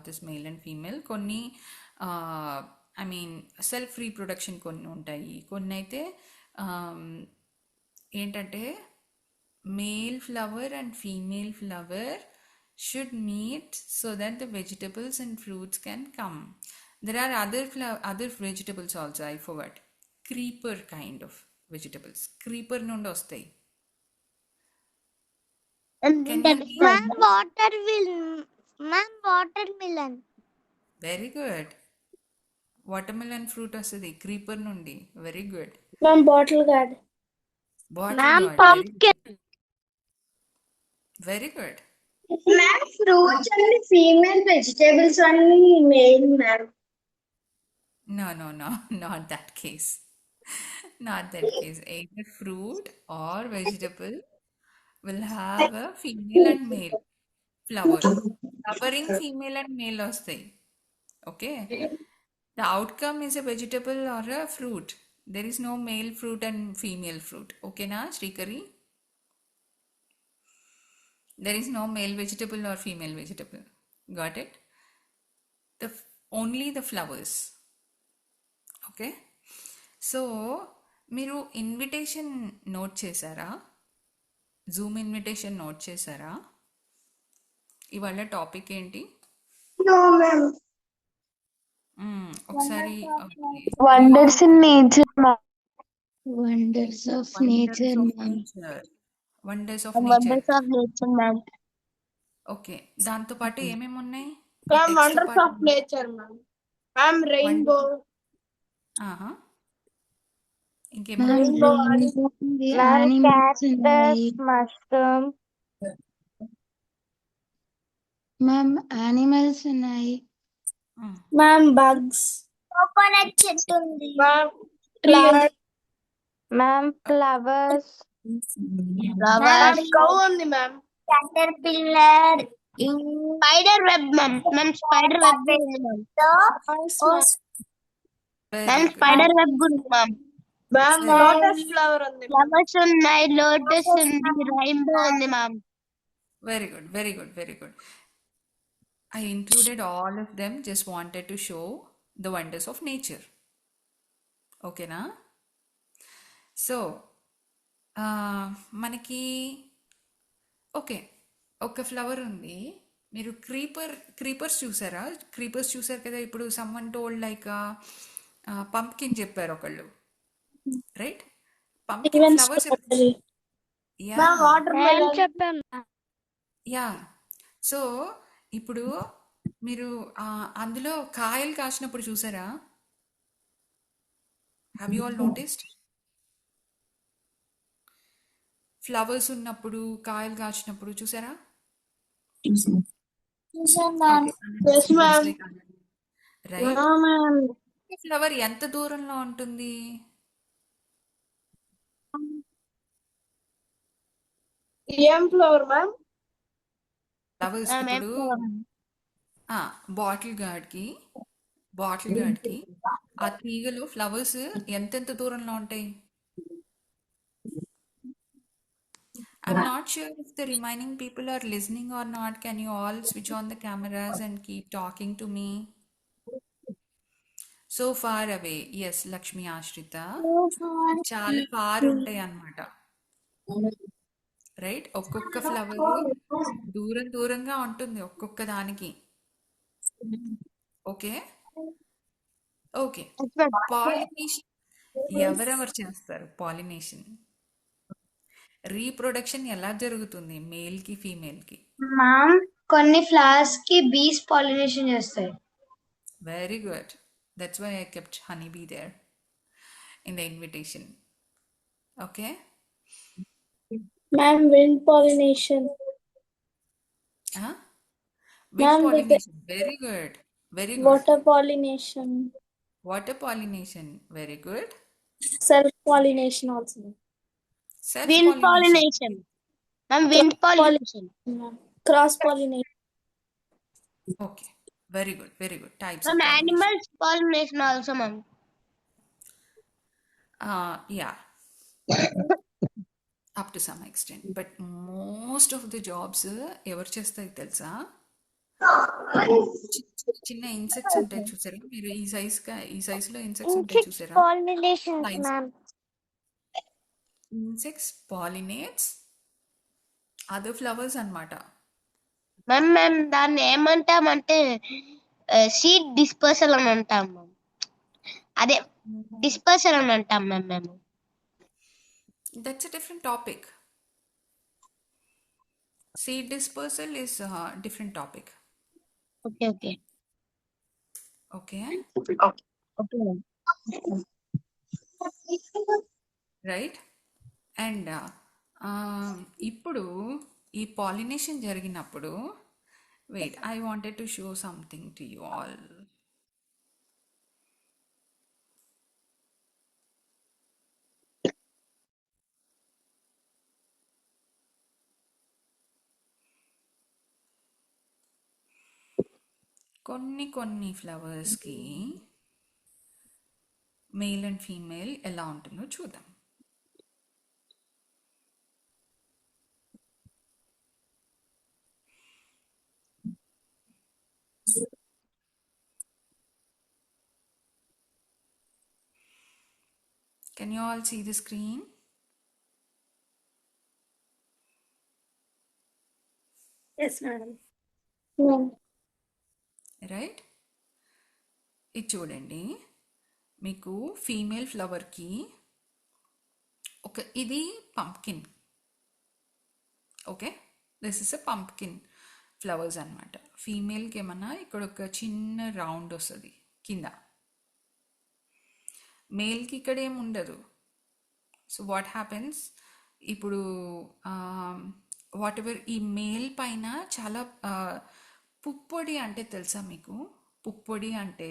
Speaker 3: this male and female. కొన్ని I mean self reproduction కొన్ని ఉంటాయి, కొన్ని అయితే ఏంటంటే male flower and female flower should meet so that the vegetables and fruits can come. There are other vegetables also, I forgot. Creeper kind of vegetables. Creeper నుండి వస్తాయి.
Speaker 2: And
Speaker 3: Can
Speaker 2: then
Speaker 3: you
Speaker 2: ma'am, watermelon.
Speaker 3: Very good. Watermelon fruit వస్తుంది creeper నుండి. Very good.
Speaker 4: Ma'am, bottle gourd.
Speaker 3: Bottle
Speaker 2: Ma'am,
Speaker 3: gourd.
Speaker 2: pumpkin.
Speaker 3: Very good.
Speaker 5: Ma'am, fruits and female vegetables only male, ma'am.
Speaker 3: No, not that case. Not that case. Either fruit or vegetable will have a female and male flower. Flowering female and male వస్తాయి. Okay. The outcome is a vegetable or a fruit. There is no male fruit and female fruit. Okay na, Shrikari? There is no male vegetable or female vegetable. Got it? Only the flowers. Okay. So మీరు invitation note చేశారా? Zoom invitation note చేశారా? ఇవాళ topic ఏంటి?
Speaker 5: No, ma'am.
Speaker 3: ఒకసారి
Speaker 7: Wonders in nature, ma'am. Wonders of nature, ma'am.
Speaker 3: Wonders of
Speaker 2: Wonders
Speaker 3: nature.
Speaker 2: of nature, ma'am.
Speaker 3: Okay, దాంతో పాటు ఏమేమి ఉన్నాయి?
Speaker 8: Ma'am, wonders of nature, ma'am. Ma'am, rainbow.
Speaker 3: ఆహా,
Speaker 7: Ma'am,
Speaker 3: ఇంకేమన్నా?
Speaker 7: rainbow, the animals ఉన్నాయి.
Speaker 2: mushroom.
Speaker 7: Ma'am, animals ఉన్నాయి.
Speaker 4: Ma'am, bugs.
Speaker 2: Coconut చెట్టు ఉంది.
Speaker 4: Ma'am, flowers.
Speaker 2: Ma'am, flowers.
Speaker 4: Ma'am, cow ఉంది, ma'am.
Speaker 2: Caterpillar. Spider web, ma'am. Ma'am, spider web ఉంది, ma'am. Ma'am, spider web ఉంది, ma'am.
Speaker 4: Ma'am, lotus flower ఉంది, ma'am.
Speaker 2: Flowers ఉన్నాయి, lotus ఉంది, rainbow ఉంది, ma'am.
Speaker 3: Very good, very good, very good. I included all of them, just wanted to show the wonders of nature. Okay na? So మనకి okay, ఒక flower ఉంది. మీరు creepers చూసారా? Creepers చూసారు కదా. ఇప్పుడు సమ్మన్ టోల్డ్ లైక్ పంప్కిన్ చెప్పారు ఒకళ్ళు, right? Pumpkin
Speaker 4: Even
Speaker 3: flowers
Speaker 4: strawberry. Ma'am, watermelon.
Speaker 3: Yeah. So ఇప్పుడు మీరు అందులో కాయలు కాసినప్పుడు చూసారా? Have you all noticed? Flowers ఉన్నప్పుడు కాయలు కాచినప్పుడు చూసారా?
Speaker 4: చూసాను ma'am.
Speaker 3: Okay.
Speaker 2: Yes,
Speaker 3: Seems
Speaker 2: ma'am.
Speaker 3: like right?
Speaker 2: No, ma'am.
Speaker 3: Flower ఎంత దూరంలో ఉంటుంది?
Speaker 4: ఏం ఫ్లవర్ మ్యామ్?
Speaker 3: ఫ్లవర్స్
Speaker 2: Ma'am,
Speaker 3: ఇప్పుడు
Speaker 2: ma'am.
Speaker 3: బాటిల్ గార్డ్కి ఆ తీగలు ఫ్లవర్స్ ఎంతెంత దూరంలో ఉంటాయి? I'm not sure if the remaining people are listening or not. Can you all switch on the cameras and keep talking to me? So far away. Yes, Lakshmi Ashrita. చాలా far ఉంటాయి అన్నమాట. Right? ఒక్కొక్క flower దూరంగా ఉంటుంది ఒక్కొక్క దానికి. Okay? Okay.
Speaker 2: Yes, ma'am.
Speaker 3: Pollination ఎవరెవరు చేస్తారు పాలినేషన్? రీప్రొడక్షన్ ఎలా జరుగుతుంది మేల్కి ఫీమేల్కి?
Speaker 5: మ్యామ్ కొన్ని ఫ్లవర్స్ కి బీస్ పాలినేషన్ చేస్తాయి.
Speaker 3: Very good. That's why I kept honey bee there in the invitation. Okay?
Speaker 4: Ma'am wind pollination.
Speaker 3: Wind
Speaker 4: Ma'am, with the
Speaker 3: pollination. Very good. Very good.
Speaker 4: water pollination,
Speaker 3: water pollination. Very good.
Speaker 4: self pollination also.
Speaker 3: Self
Speaker 2: Wind
Speaker 3: pollination.
Speaker 2: pollination. Ma'am, wind pollination.
Speaker 4: Ma'am. Cross pollination.
Speaker 3: Okay. Very good. Very good. Types
Speaker 2: Ma'am,
Speaker 3: of pollination.
Speaker 2: animals pollination also, ma'am.
Speaker 3: Yeah, up to some extent. But most of the jobs ఎవరు చేస్తాయి తెలుసా? చిన్న insects ఉంటాయి చూసారా మీరు? ఈ సైజులో insects ఉంటాయి చూసారా?
Speaker 2: Pollination, ma'am.
Speaker 3: Insects pollinates other flowers అన్నమాట.
Speaker 2: Ma'am, దాన్ని ఏమంటామంటే సీడ్ డిస్పర్సల్ అని అంటాం మ్యామ్. అదే డిస్పర్సల్ అని అంటాం మ్యామ్ మేము.
Speaker 3: That's a different topic. Seed dispersal is different topic.
Speaker 2: Okay okay
Speaker 3: okay,
Speaker 2: okay ma'am.
Speaker 3: Right. And ఇప్పుడు ఈ పాలినేషన్ జరిగినప్పుడు wait, I wanted to show something to you all. కొన్ని ఫ్లవర్స్కి మేల్ అండ్ ఫీమేల్ ఎలా ఉంటుందో చూద్దాం. Can you all see the screen?
Speaker 1: Yes, madam.
Speaker 4: Ma'am.
Speaker 3: Right. ఇది చూడండి, మీకు ఫీమేల్ ఫ్లవర్కి ఇది pumpkin. Okay, this is a pumpkin flowers అనమాట. ఫీమేల్కి ఏమన్నా ఇక్కడ ఒక చిన్న రౌండ్ వస్తుంది కింద, మేల్కి ఇక్కడ ఏమి ఉండదు. సో వాట్ హ్యాపెన్స్ ఇప్పుడు వాట్ ఎవర్ ఈ మేల్ పైన చాలా పుప్పొడి అంటే తెలుసా మీకు? పుప్పొడి అంటే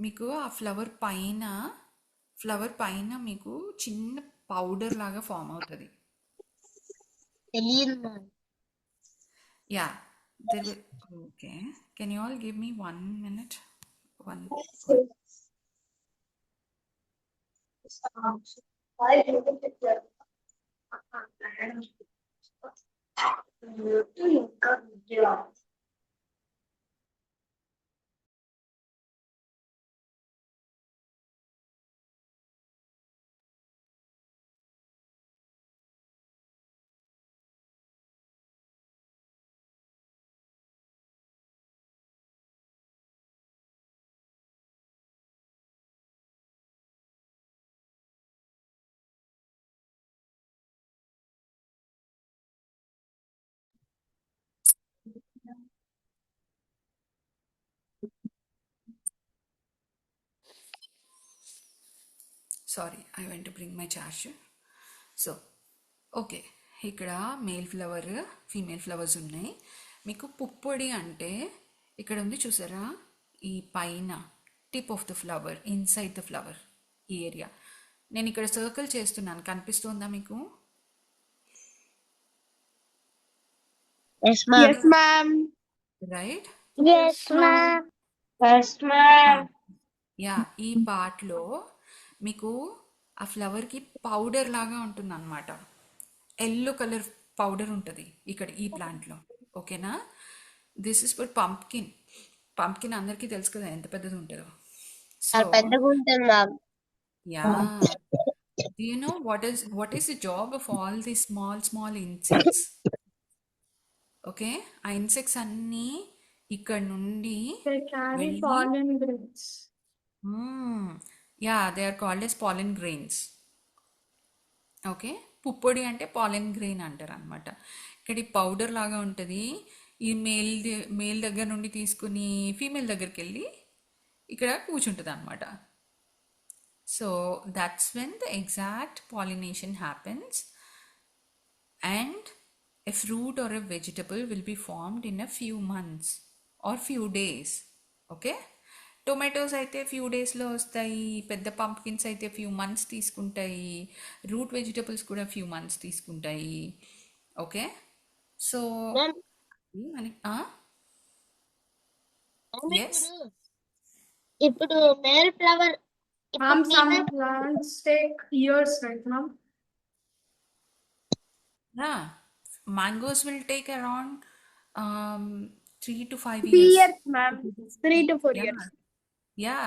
Speaker 3: మీకు ఆ ఫ్లవర్ పైన మీకు చిన్న పౌడర్ లాగా ఫామ్ అవుతుంది.
Speaker 2: తెలియదు ma'am.
Speaker 3: Yeah, okay. Can you all give me 1 minute? One. Sorry, I went to bring my charger. So okay, ఇక్కడ మేల్ ఫ్లవర్ ఫీమేల్ ఫ్లవర్స్ ఉన్నాయి. మీకు పుప్పొడి అంటే ఇక్కడ ఉంది చూసారా, ఈ పైన tip of the flower, inside the flower, ఈ ఏరియా. నేను ఇక్కడ సర్కిల్ చేస్తున్నాను, కనిపిస్తుందా మీకు?
Speaker 2: Yes, ma'am.
Speaker 6: Yes, ma'am.
Speaker 3: Right.
Speaker 2: Yes, ma'am. Yes, ma'am.
Speaker 3: Yeah, ఈ పార్ట్లో మీకు ఆ ఫ్లవర్కి పౌడర్ లాగా ఉంటుంది అనమాట. ఎల్లో కలర్ పౌడర్ ఉంటుంది ఇక్కడ ఈ ప్లాంట్లో. ఓకేనా? This is for pumpkin. Pumpkin అందరికీ తెలుసు కదా ఎంత పెద్దది ఉంటుందో. సో
Speaker 2: చాలా పెద్దగా ఉంటుంది ma'am.
Speaker 3: Yeah, do you know what is the job of all these small insects? ఓకే, ఆ ఇన్సెక్ట్స్ అన్నీ ఇక్కడ నుండి
Speaker 8: They carry
Speaker 3: వెళ్ళి
Speaker 8: pollen grains.
Speaker 3: Yeah, they are called as pollen grains. Okay, పుప్పొడి అంటే పాలెన్ గ్రెయిన్ అంటారు అనమాట. ఇక్కడ ఈ పౌడర్ లాగా ఉంటుంది. ఈ మేల్ దగ్గర నుండి తీసుకుని ఫీమేల్ దగ్గరికి వెళ్ళి ఇక్కడ కూర్చుంటుంది అనమాట. So that's when the exact pollination happens and a fruit or a vegetable will be formed in a few months or few days. Okay, tomatoes అయితే ఫ్యూ డేస్లో వస్తాయి, పెద్ద పంప్కిన్స్ అయితే ఫ్యూ మంత్స్ తీసుకుంటాయి, రూట్ వెజిటబుల్స్ కూడా few months తీసుకుంటాయి. Okay, so
Speaker 2: ma'am
Speaker 3: మనకి yes,
Speaker 2: ఇప్పుడు మేల్ ఫ్లవర్ ఇప్పుడు
Speaker 8: Ma'am, some
Speaker 2: female
Speaker 8: plants take years, right, ma'am?
Speaker 3: mangoes will take around 3 to 5
Speaker 6: 3
Speaker 3: years.
Speaker 6: years, ma'am. 3 to 4 years.
Speaker 3: Yeah,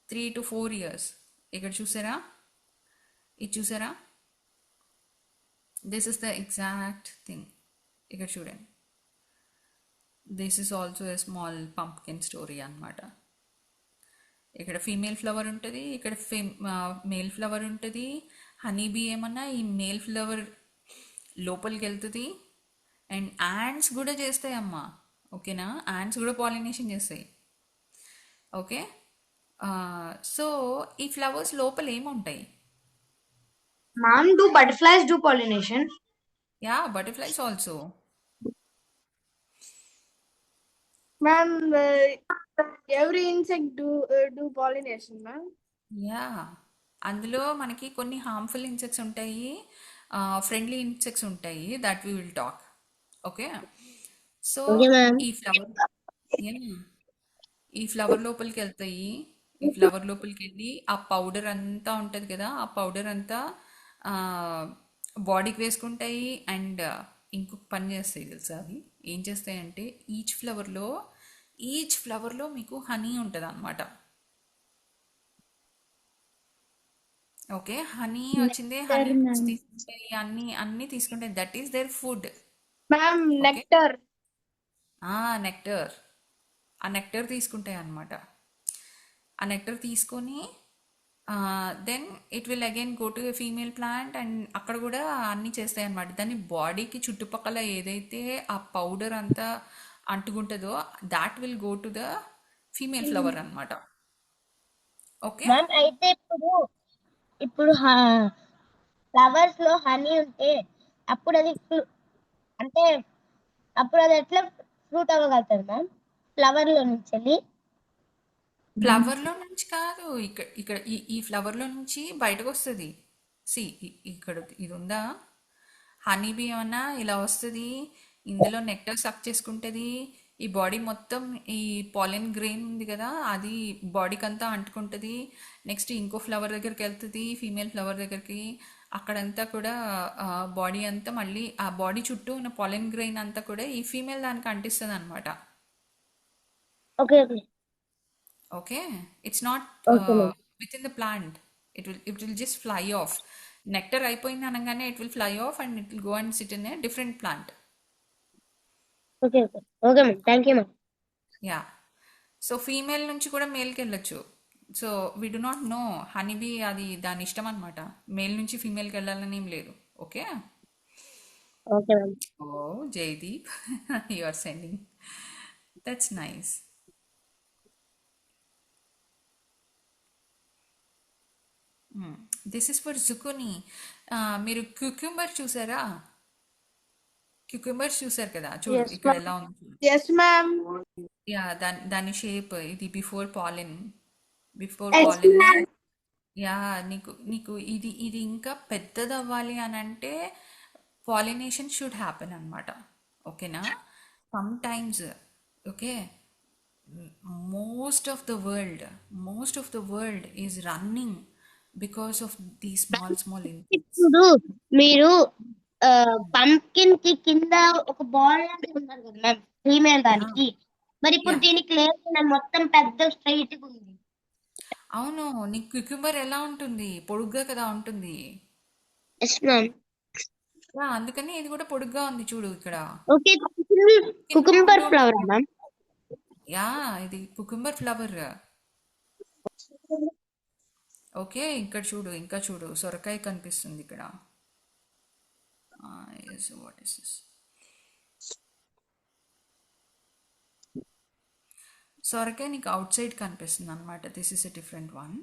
Speaker 3: 3 to 4 years. ఇక్కడ చూసారా, ఇది చూసారా, this is the exact thing. ఇక్కడ చూడండి, this is also a small pumpkin story అనమాట. ఇక్కడ female flower ఉంటుంది, ఇక్కడ మేల్ ఫ్లవర్ ఉంటుంది. హనీ బీ ఏమన్నా ఈ మేల్ ఫ్లవర్ లోపలికి వెళ్తుంది. అండ్ యాండ్స్ కూడా చేస్తాయి అమ్మా. ఓకేనా, యాండ్స్ కూడా పాలినేషన్ చేస్తాయి. ఓకే, సో ఈ ఫ్లవర్స్ లోపల ఏముంటాయి?
Speaker 5: Ma'am, do butterflies do pollination?
Speaker 3: Yeah, butterflies also.
Speaker 6: Ma'am, every insect do pollination, ma'am.
Speaker 3: Yeah, అందులో మనకి కొన్ని హార్మ్ఫుల్ ఇన్సెక్ట్స్ ఉంటాయి, ఫ్రెండ్లీ ఇన్సెక్ట్స్ ఉంటాయి, that we will talk. Okay, so
Speaker 2: okay ma'am.
Speaker 3: ఈ ఫ్లవర్ ఈ ఫ్లవర్ లోపలికి వెళ్తాయి. ఈ ఫ్లవర్ లోపలికి వెళ్ళి ఆ పౌడర్ అంతా ఉంటుంది కదా, ఆ పౌడర్ అంతా బాడీకి వేసుకుంటాయి. అండ్ ఇంకొక పని చేస్తాయి తెలుసా, అవి ఏం చేస్తాయంటే ఈచ్ ఫ్లవర్లో మీకు హనీ ఉంటుంది అనమాట. ఓకే, హనీ వచ్చింది, హనీ తీసుకుంటాయి, అన్నీ తీసుకుంటాయి. That is their food.
Speaker 6: Ma'am,
Speaker 3: okay,
Speaker 6: nectar.
Speaker 3: Nectar. ఆ నెక్టర్ తీసుకుంటాయి అన్నమాట. ఆ నెక్టర్ తీసుకొని then it will again go to a female plant and అక్కడ కూడా అన్నీ చేస్తాయి అన్నమాట. దాని బాడీకి చుట్టుపక్కల ఏదైతే ఆ పౌడర్ అంతా అంటుకుంటుందో that will go to the female flower అన్నమాట. ఓకే,
Speaker 2: మ్యామ్ అయితే ఇప్పుడు ఫ్లవర్స్ లో హనీ ఉంటే అప్పుడు అది అంటే అప్పుడు అది ఎట్లా ఫ్రూట్ అవ్వగలుగుతుంది మ్యామ్ ఫ్లవర్ లో నుంచి వెళ్ళి?
Speaker 3: ఫ్లవర్లో నుంచి కాదు, ఇక్కడ ఈ ఫ్లవర్లో నుంచి బయటకు వస్తుంది. సి, ఇక్కడ ఇది ఉందా, హనీ బీ ఏమన్నా ఇలా వస్తుంది, ఇందులో నెక్టర్ సక్ చేసుకుంటుంది. ఈ బాడీ మొత్తం ఈ పాలెన్ గ్రెయిన్ ఉంది కదా, అది బాడీకి అంతా అంటుకుంటుంది. నెక్స్ట్ ఇంకో ఫ్లవర్ దగ్గరికి వెళ్తుంది, ఫీమేల్ ఫ్లవర్ దగ్గరికి. అక్కడంతా కూడా బాడీ అంతా మళ్ళీ ఆ బాడీ చుట్టూ ఉన్న పాలెన్ గ్రెయిన్ అంతా కూడా ఈ ఫీమేల్ దానికి అంటిస్తుంది అనమాట.
Speaker 2: Okay okay
Speaker 3: okay, it's not
Speaker 2: okay ma'am.
Speaker 3: Within the plant. It will just fly off. Nectar అయిపోయింది అనగానే it will fly off and it will go and sit in a different plant.
Speaker 2: Okay okay okay ma'am, thank you ma'am.
Speaker 3: Yeah, so female నుంచి కూడా మేల్కి వెళ్ళొచ్చు. So we do not know, honeybee అది దాని ఇష్టం అనమాట. మేల్ నుంచి ఫీమేల్కి వెళ్ళాలని ఏం లేదు. Okay,
Speaker 2: okay ma'am.
Speaker 3: Oh Jaideep, you are sending, that's nice. This is for zucchini. మీరు క్యూక్యూంబర్ చూసారా? క్యూక్యూంబర్స్ చూసారు కదా, చూడు
Speaker 6: Yes,
Speaker 3: ఇక్కడ
Speaker 6: ma'am.
Speaker 3: ఎలా ఉంది చూడు.
Speaker 6: Yes, ma'am.
Speaker 3: యా, దాని షేప్ ఇది before
Speaker 1: Yes,
Speaker 3: pollen.
Speaker 1: ma'am.
Speaker 3: Yeah, నీకు నీకు ఇది ఇంకా పెద్దది అవ్వాలి అని అంటే పాలినేషన్ షుడ్ హ్యాపెన్ అనమాట. ఓకేనా? Some times, okay, most of the world is running because of the small insects.
Speaker 2: ఇప్పుడు మీరు పంకిన్ కి కింద ఒక బాల్ లాంటిది ఉన్నారు కదా మ్యామ్, ఫీమేల్ దానికి. మరి ఇప్పుడు
Speaker 3: యా,
Speaker 2: దీనికి లేదు, మొత్తం పెద్ద స్ట్రైట్ గా ఉంది.
Speaker 3: అవును. నీ క్యూక్యూంబర్ ఎలా ఉంటుంది? పొడుగ్గా కదా ఉంటుంది.
Speaker 2: Yes ma'am.
Speaker 3: యా, అందుకని ఇది కూడా పొడుగ్గా ఉంది చూడు ఇక్కడ.
Speaker 2: ఓకే,
Speaker 3: కింద
Speaker 2: కుకుంబర్
Speaker 3: రౌండ్గా
Speaker 2: ఫ్లవర్
Speaker 3: ఉంటుంది.
Speaker 2: మ్యామ్.
Speaker 3: యా, ఇది కుకుంబర్ ఫ్లవర్. ఓకే, ఇక్కడ చూడు, ఇంకా చూడు, సొరకాయ కనిపిస్తుంది ఇక్కడ. What is this? సొరకాయ నీకు అవుట్ సైడ్ కనిపిస్తుంది అనమాట. This is a different one.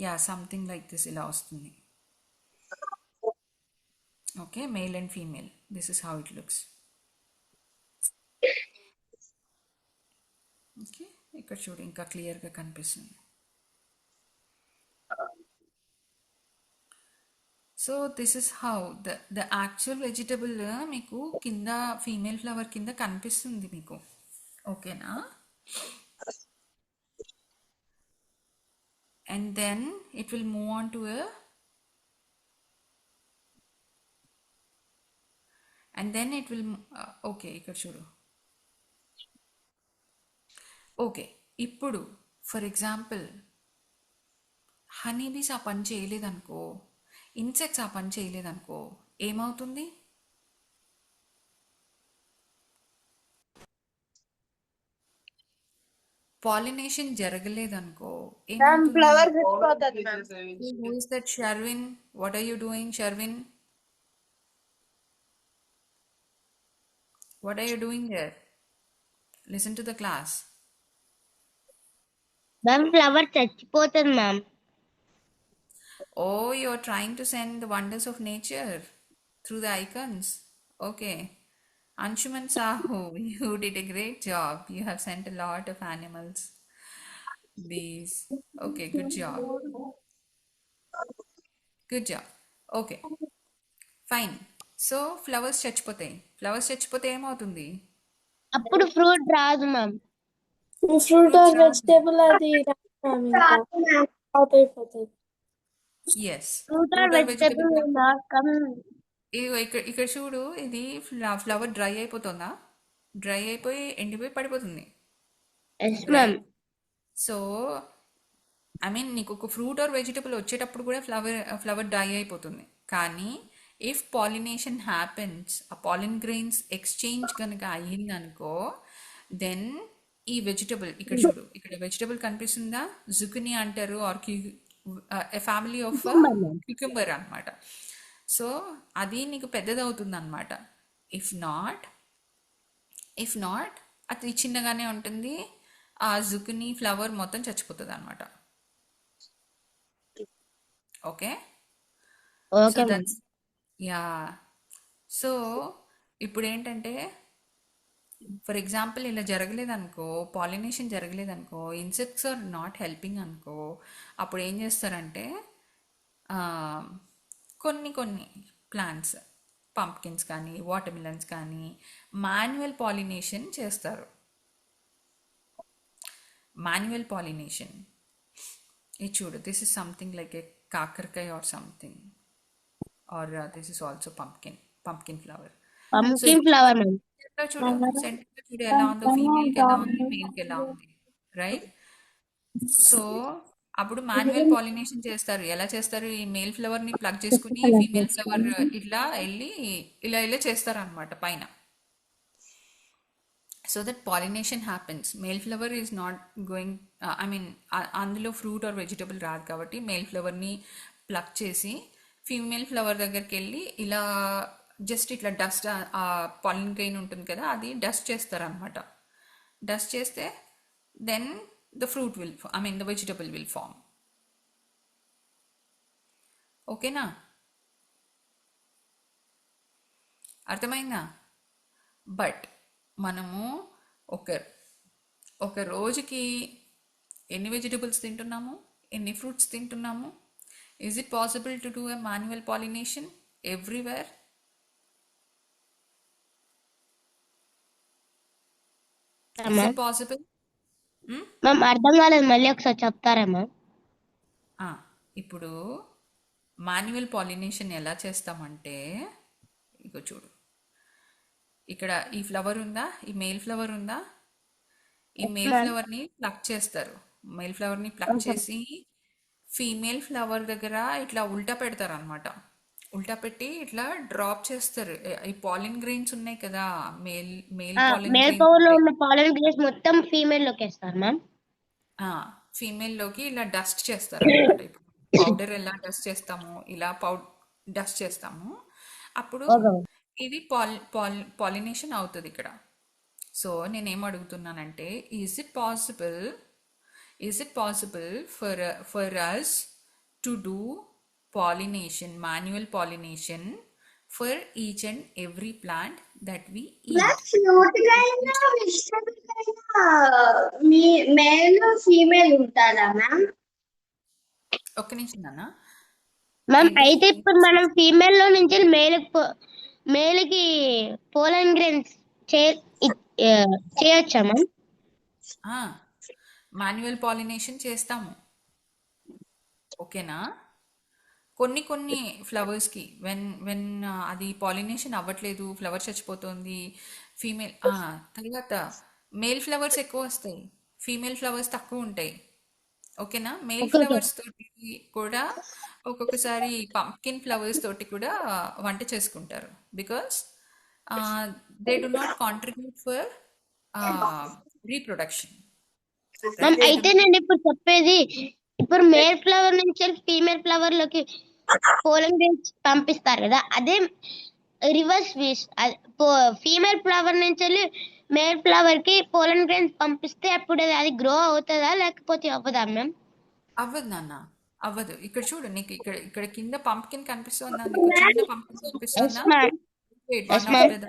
Speaker 3: Yeah, something like this ఇలా వస్తుంది. Okay, male and female, this is how it looks. Okay, ఇక్కడ చూడు, ఇంకా క్లియర్గా కనిపిస్తుంది. So this is how the actual vegetable మీకు కింద ఫీమేల్ ఫ్లవర్ కింద కనిపిస్తుంది మీకు. ఓకేనా? And then it will move on to okay, ఇక్కడ చూడు. ఓకే, ఇప్పుడు ఫర్ ఎగ్జాంపుల్ హనీబీస్ ఆ పని చేయలేదనుకో, ఇన్సెక్ట్స్ ఆ పని చేయలేదనుకో, ఏమవుతుంది? పాలినేషన్ జరగలేదనుకో
Speaker 6: Ma'am,
Speaker 3: ఏమవుతుంది?
Speaker 6: flower చచ్చిపోతుంది ma'am.
Speaker 3: Who is that, Sharvin? What are you doing, Sharvin? What are you doing there? Listen to the class.
Speaker 2: Ma'am flower చచ్చిపోతుంది ma'am.
Speaker 3: Oh, you're trying to send the wonders of nature through the icons. Okay. Anshuman Sahu, you did a great job. You have sent a lot of animals. These. Okay, good job. Good job. Okay, fine. So, flowers చచ్చిపోతే ఏమవుతుంది?
Speaker 2: అప్పుడు fruit రాదు ma'am.
Speaker 4: Fruit or
Speaker 3: Fruits రాదు.
Speaker 4: Vegetable అది రాదు ma'am, ఇంకా of అయిపోతుంది.
Speaker 3: Yes.
Speaker 2: Fruit or
Speaker 3: Fruit or vegetable
Speaker 2: vegetable not come.
Speaker 3: ఇక్కడ చూడు, ఇది ఫ్లవర్ డ్రై అయిపోతుందా? డ్రై అయిపోయి ఎండిపోయి పడిపోతుంది.
Speaker 2: Yes ma'am.
Speaker 3: Right. So I mean నీకు ఒక ఫ్రూట్ ఆర్ వెజిటబుల్ వచ్చేటప్పుడు కూడా ఫ్లవర్ డ్రై అయిపోతుంది. కానీ ఇఫ్ పాలినేషన్ హ్యాపెన్స్, ఆ పాలిన్ గ్రెయిన్స్ ఎక్స్చేంజ్ కనుక అయ్యిందనుకో, దెన్ ఈ వెజిటబుల్ ఇక్కడ చూడు, ఇక్కడ వెజిటబుల్ కనిపిస్తుందా? జుకినీ అంటారు, ఆర్ ఫ్యామిలీ ఆఫ్ క్యూక్యూంబర్ అనమాట. సో అది నీకు పెద్దదవుతుంది అనమాట. ఇఫ్ నాట్ అది చిన్నగానే ఉంటుంది. ఆ జుకినీ ఫ్లవర్ మొత్తం చచ్చిపోతుంది అనమాట. Okay, so
Speaker 2: okay ma'am.
Speaker 3: That's, yeah. So ఇప్పుడు ఏంటంటే, ఫర్ ఎగ్జాంపుల్ ఇలా జరగలేదనుకో, పాలినేషన్ జరగలేదనుకో, ఇన్సెక్ట్స్ ఆర్ నాట్ హెల్పింగ్ అనుకో, అప్పుడు ఏం చేస్తారంటే కొన్ని ప్లాంట్స్, పంప్కిన్స్ కానీ వాటర్మిలన్స్ కానీ మాన్యువల్ పాలినేషన్ చేస్తారు. మాన్యువల్ పాలినేషన్, ఇది చూడు, this is something like a కాకరకాయ or something, or this is also pumpkin flower. So
Speaker 2: pumpkin flower ma'am.
Speaker 3: Center చూడు ఎలా ఉందో, ఫీమేల్కి ఎలా ఉంది, మేల్కి ఎలా ఉంది, రైట్? సో అప్పుడు మాన్యువల్ పాలినేషన్ చేస్తారు. ఎలా చేస్తారు? ఈ మేల్ ఫ్లవర్ ని ప్లగ్ చేసుకుని ఫీమేల్ ఫ్లవర్ ఇట్లా వెళ్ళి ఇలా చేస్తారు అనమాట పైన. So that pollination happens. Male flower is not going, I mean అందులో ఫ్రూట్ ఆర్ వెజిటబుల్ రాదు కాబట్టి మేల్ ఫ్లవర్ని ప్లగ్ చేసి ఫీమేల్ ఫ్లవర్ దగ్గరికి వెళ్ళి ఇలా జస్ట్ ఇట్లా డస్ట్, ఆ పాలిన్ గ్రెయిన్ ఉంటుంది కదా, అది డస్ట్ చేస్తారు అనమాట. డస్ట్ చేస్తే then the fruit will, I mean the vegetable will form. Okay na? అర్థమైందా? బట్ మనము ఒక ఒక రోజుకి ఎన్ని వెజిటబుల్స్ తింటున్నాము, ఎన్ని ఫ్రూట్స్ తింటున్నాము? Is it possible to do a manual pollination everywhere? Is
Speaker 2: ma'am
Speaker 3: it possible?
Speaker 2: Ma'am అర్థం కాలేదు, మళ్ళీ ఒకసారి చెప్తారా మ్యామ్?
Speaker 3: ఇప్పుడు మాన్యువల్ పాలినేషన్ ఎలా చేస్తామంటే, ఇగో చూడు, ఇక్కడ ఈ ఫ్లవర్ ఉందా, ఈ మేల్ ఫ్లవర్ ఉందా, ఈ మేల్
Speaker 2: మ్యామ్
Speaker 3: ఫ్లవర్ని ప్లక్ చేస్తారు. మేల్ ఫ్లవర్ని ప్లక్ చేసి ఫీమేల్ ఫ్లవర్ దగ్గర ఇట్లా ఉల్టా పెడతారు అనమాట. ఉల్టా పెట్టి ఇట్లా డ్రాప్ చేస్తారు. ఈ పాలిన్ గ్రెయిన్స్ ఉన్నాయి కదా, male male pollen
Speaker 2: male
Speaker 3: grains
Speaker 2: power లో
Speaker 3: ఉంటాయి.
Speaker 2: ఉన్న పాలన్ గ్రేస్ మొత్తం ఫీమేల్ లోకి వేస్తారు మ్యామ్.
Speaker 3: ఫీమేల్లోకి ఇలా డస్ట్ చేస్తారనమాట. ఇప్పుడు పౌడర్ ఎలా డస్ట్ చేస్తామో ఇలా డస్ట్ చేస్తాము. అప్పుడు
Speaker 2: ఓకే మ్యామ్.
Speaker 3: ఇది పాలినేషన్ అవుతుంది ఇక్కడ. సో నేనేం అడుగుతున్నానంటే, is it possible for us to do pollination, manual pollination for each and every plant that we eat?
Speaker 9: Fruit కైనా వెజిటబుల్ కైనా మీ మేల్ ఫీమేల్ ఉంటారా మ్యామ్?
Speaker 3: ఒక్క నిమిషం నాన్న.
Speaker 2: మ్యామ్
Speaker 3: ఏంటి?
Speaker 2: అయితే ఇప్పుడు మనం ఫీమేల్ లో నుంచి మేల్ కి పోలన్ గ్రెయిన్స్ చేయొచ్చా మ్యామ్?
Speaker 3: మాన్యువల్ పాలినేషన్ చేస్తాము, ఓకేనా? కొన్ని ఫ్లవర్స్కి వెన్ అది పాలినేషన్ అవ్వట్లేదు, ఫ్లవర్ చచ్చిపోతుంది, ఫీమేల్ తర్వాత మేల్ ఫ్లవర్స్ ఎక్కువ వస్తాయి, ఫీమేల్ ఫ్లవర్స్ తక్కువ ఉంటాయి, ఓకేనా? మేల్
Speaker 2: ఓకే ఓకే
Speaker 3: ఫ్లవర్స్ తోటి కూడా ఒక్కొక్కసారి పంకిన్ ఫ్లవర్స్ తోటి కూడా వంట చేసుకుంటారు. Because they do not contribute for reproduction,
Speaker 2: ma'am
Speaker 3: right?
Speaker 2: అయితే నేను ఇప్పుడు చెప్పేది, ఇప్పుడు మేల్ ఫ్లవర్ నుంచి ఫీమేల్ ఫ్లవర్ లోకి పోలన్ గ్రెయిన్స్ పంపిస్తారు కదా, అదే రివర్స్ విష్. ఫీమేల్ ఫ్లవర్ నుంచి మేల్ ఫ్లవర్ కి పోలన్ గ్రెయిన్స్ పంపిస్తే అప్పుడు అది గ్రో అవుతుందా లేకపోతే అవ్వదా మ్యామ్?
Speaker 3: అవ్వదు నాన్న, అవ్వదు. ఇక్కడ చూడు, నీకు ఇక్కడ ఇక్కడ కింద పంప్కిన్ కనిపిస్తుందా? నీకు చిన్న పంప్కిన్
Speaker 2: ఎస్
Speaker 3: కనిపిస్తుందా?
Speaker 2: Ma'am.
Speaker 3: One
Speaker 2: yes ma'am.
Speaker 3: After the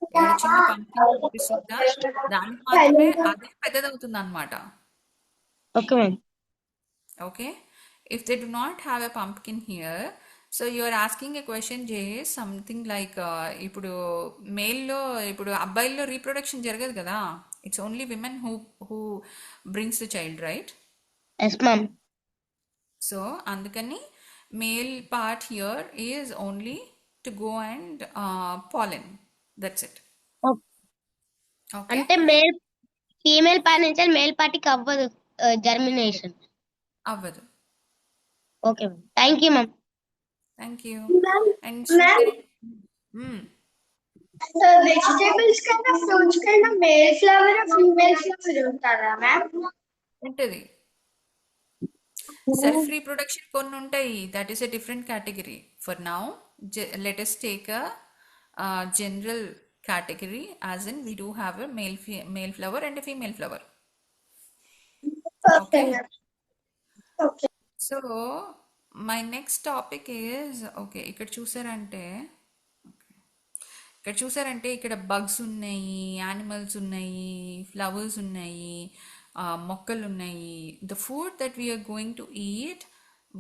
Speaker 3: ఇక్కడ చిన్న పంప్కిన్ కనిపిస్తుందా? దానికి మాత్రమే అదే పెద్దదవుతుంది అనమాట.
Speaker 2: Okay ma'am.
Speaker 3: Okay, if they do not have a pumpkin here, so you are asking a question జే సంథింగ్ లైక్, ఇప్పుడు మేల్లో, ఇప్పుడు అబ్బాయిల్లో రీప్రొడక్షన్ జరగదు కదా, it's only women who brings the child, right?
Speaker 2: Yes ma'am.
Speaker 3: So అందుకని male part here is only to go and pollen, that's it. Okay,
Speaker 2: అంటే female part నుంచి మేల్ పార్టీకి అవ్వదు జర్మినేషన్.
Speaker 3: అవ్వదు.
Speaker 2: Okay ma'am, thank you ma'am.
Speaker 3: Thank you.
Speaker 9: Ma'am
Speaker 3: and
Speaker 9: vegetables కైనా fruits కైనా male flower female flower ఉంటారా ma'am?
Speaker 3: ఉంటుంది. Self reproduction కొన్ని ఉంటాయి, that is a different category. For now let us take a general category, as in we do have a male flower and a female flower.
Speaker 9: Okay
Speaker 3: Okay,
Speaker 9: ma'am. Okay.
Speaker 3: so my next topic is, okay, ఇక్కడ చూసారంటే ఇక్కడ bugs ఉన్నాయి, animals ఉన్నాయి, flowers ఉన్నాయి, మొక్కలు ఉన్నాయి. The food that we are going to eat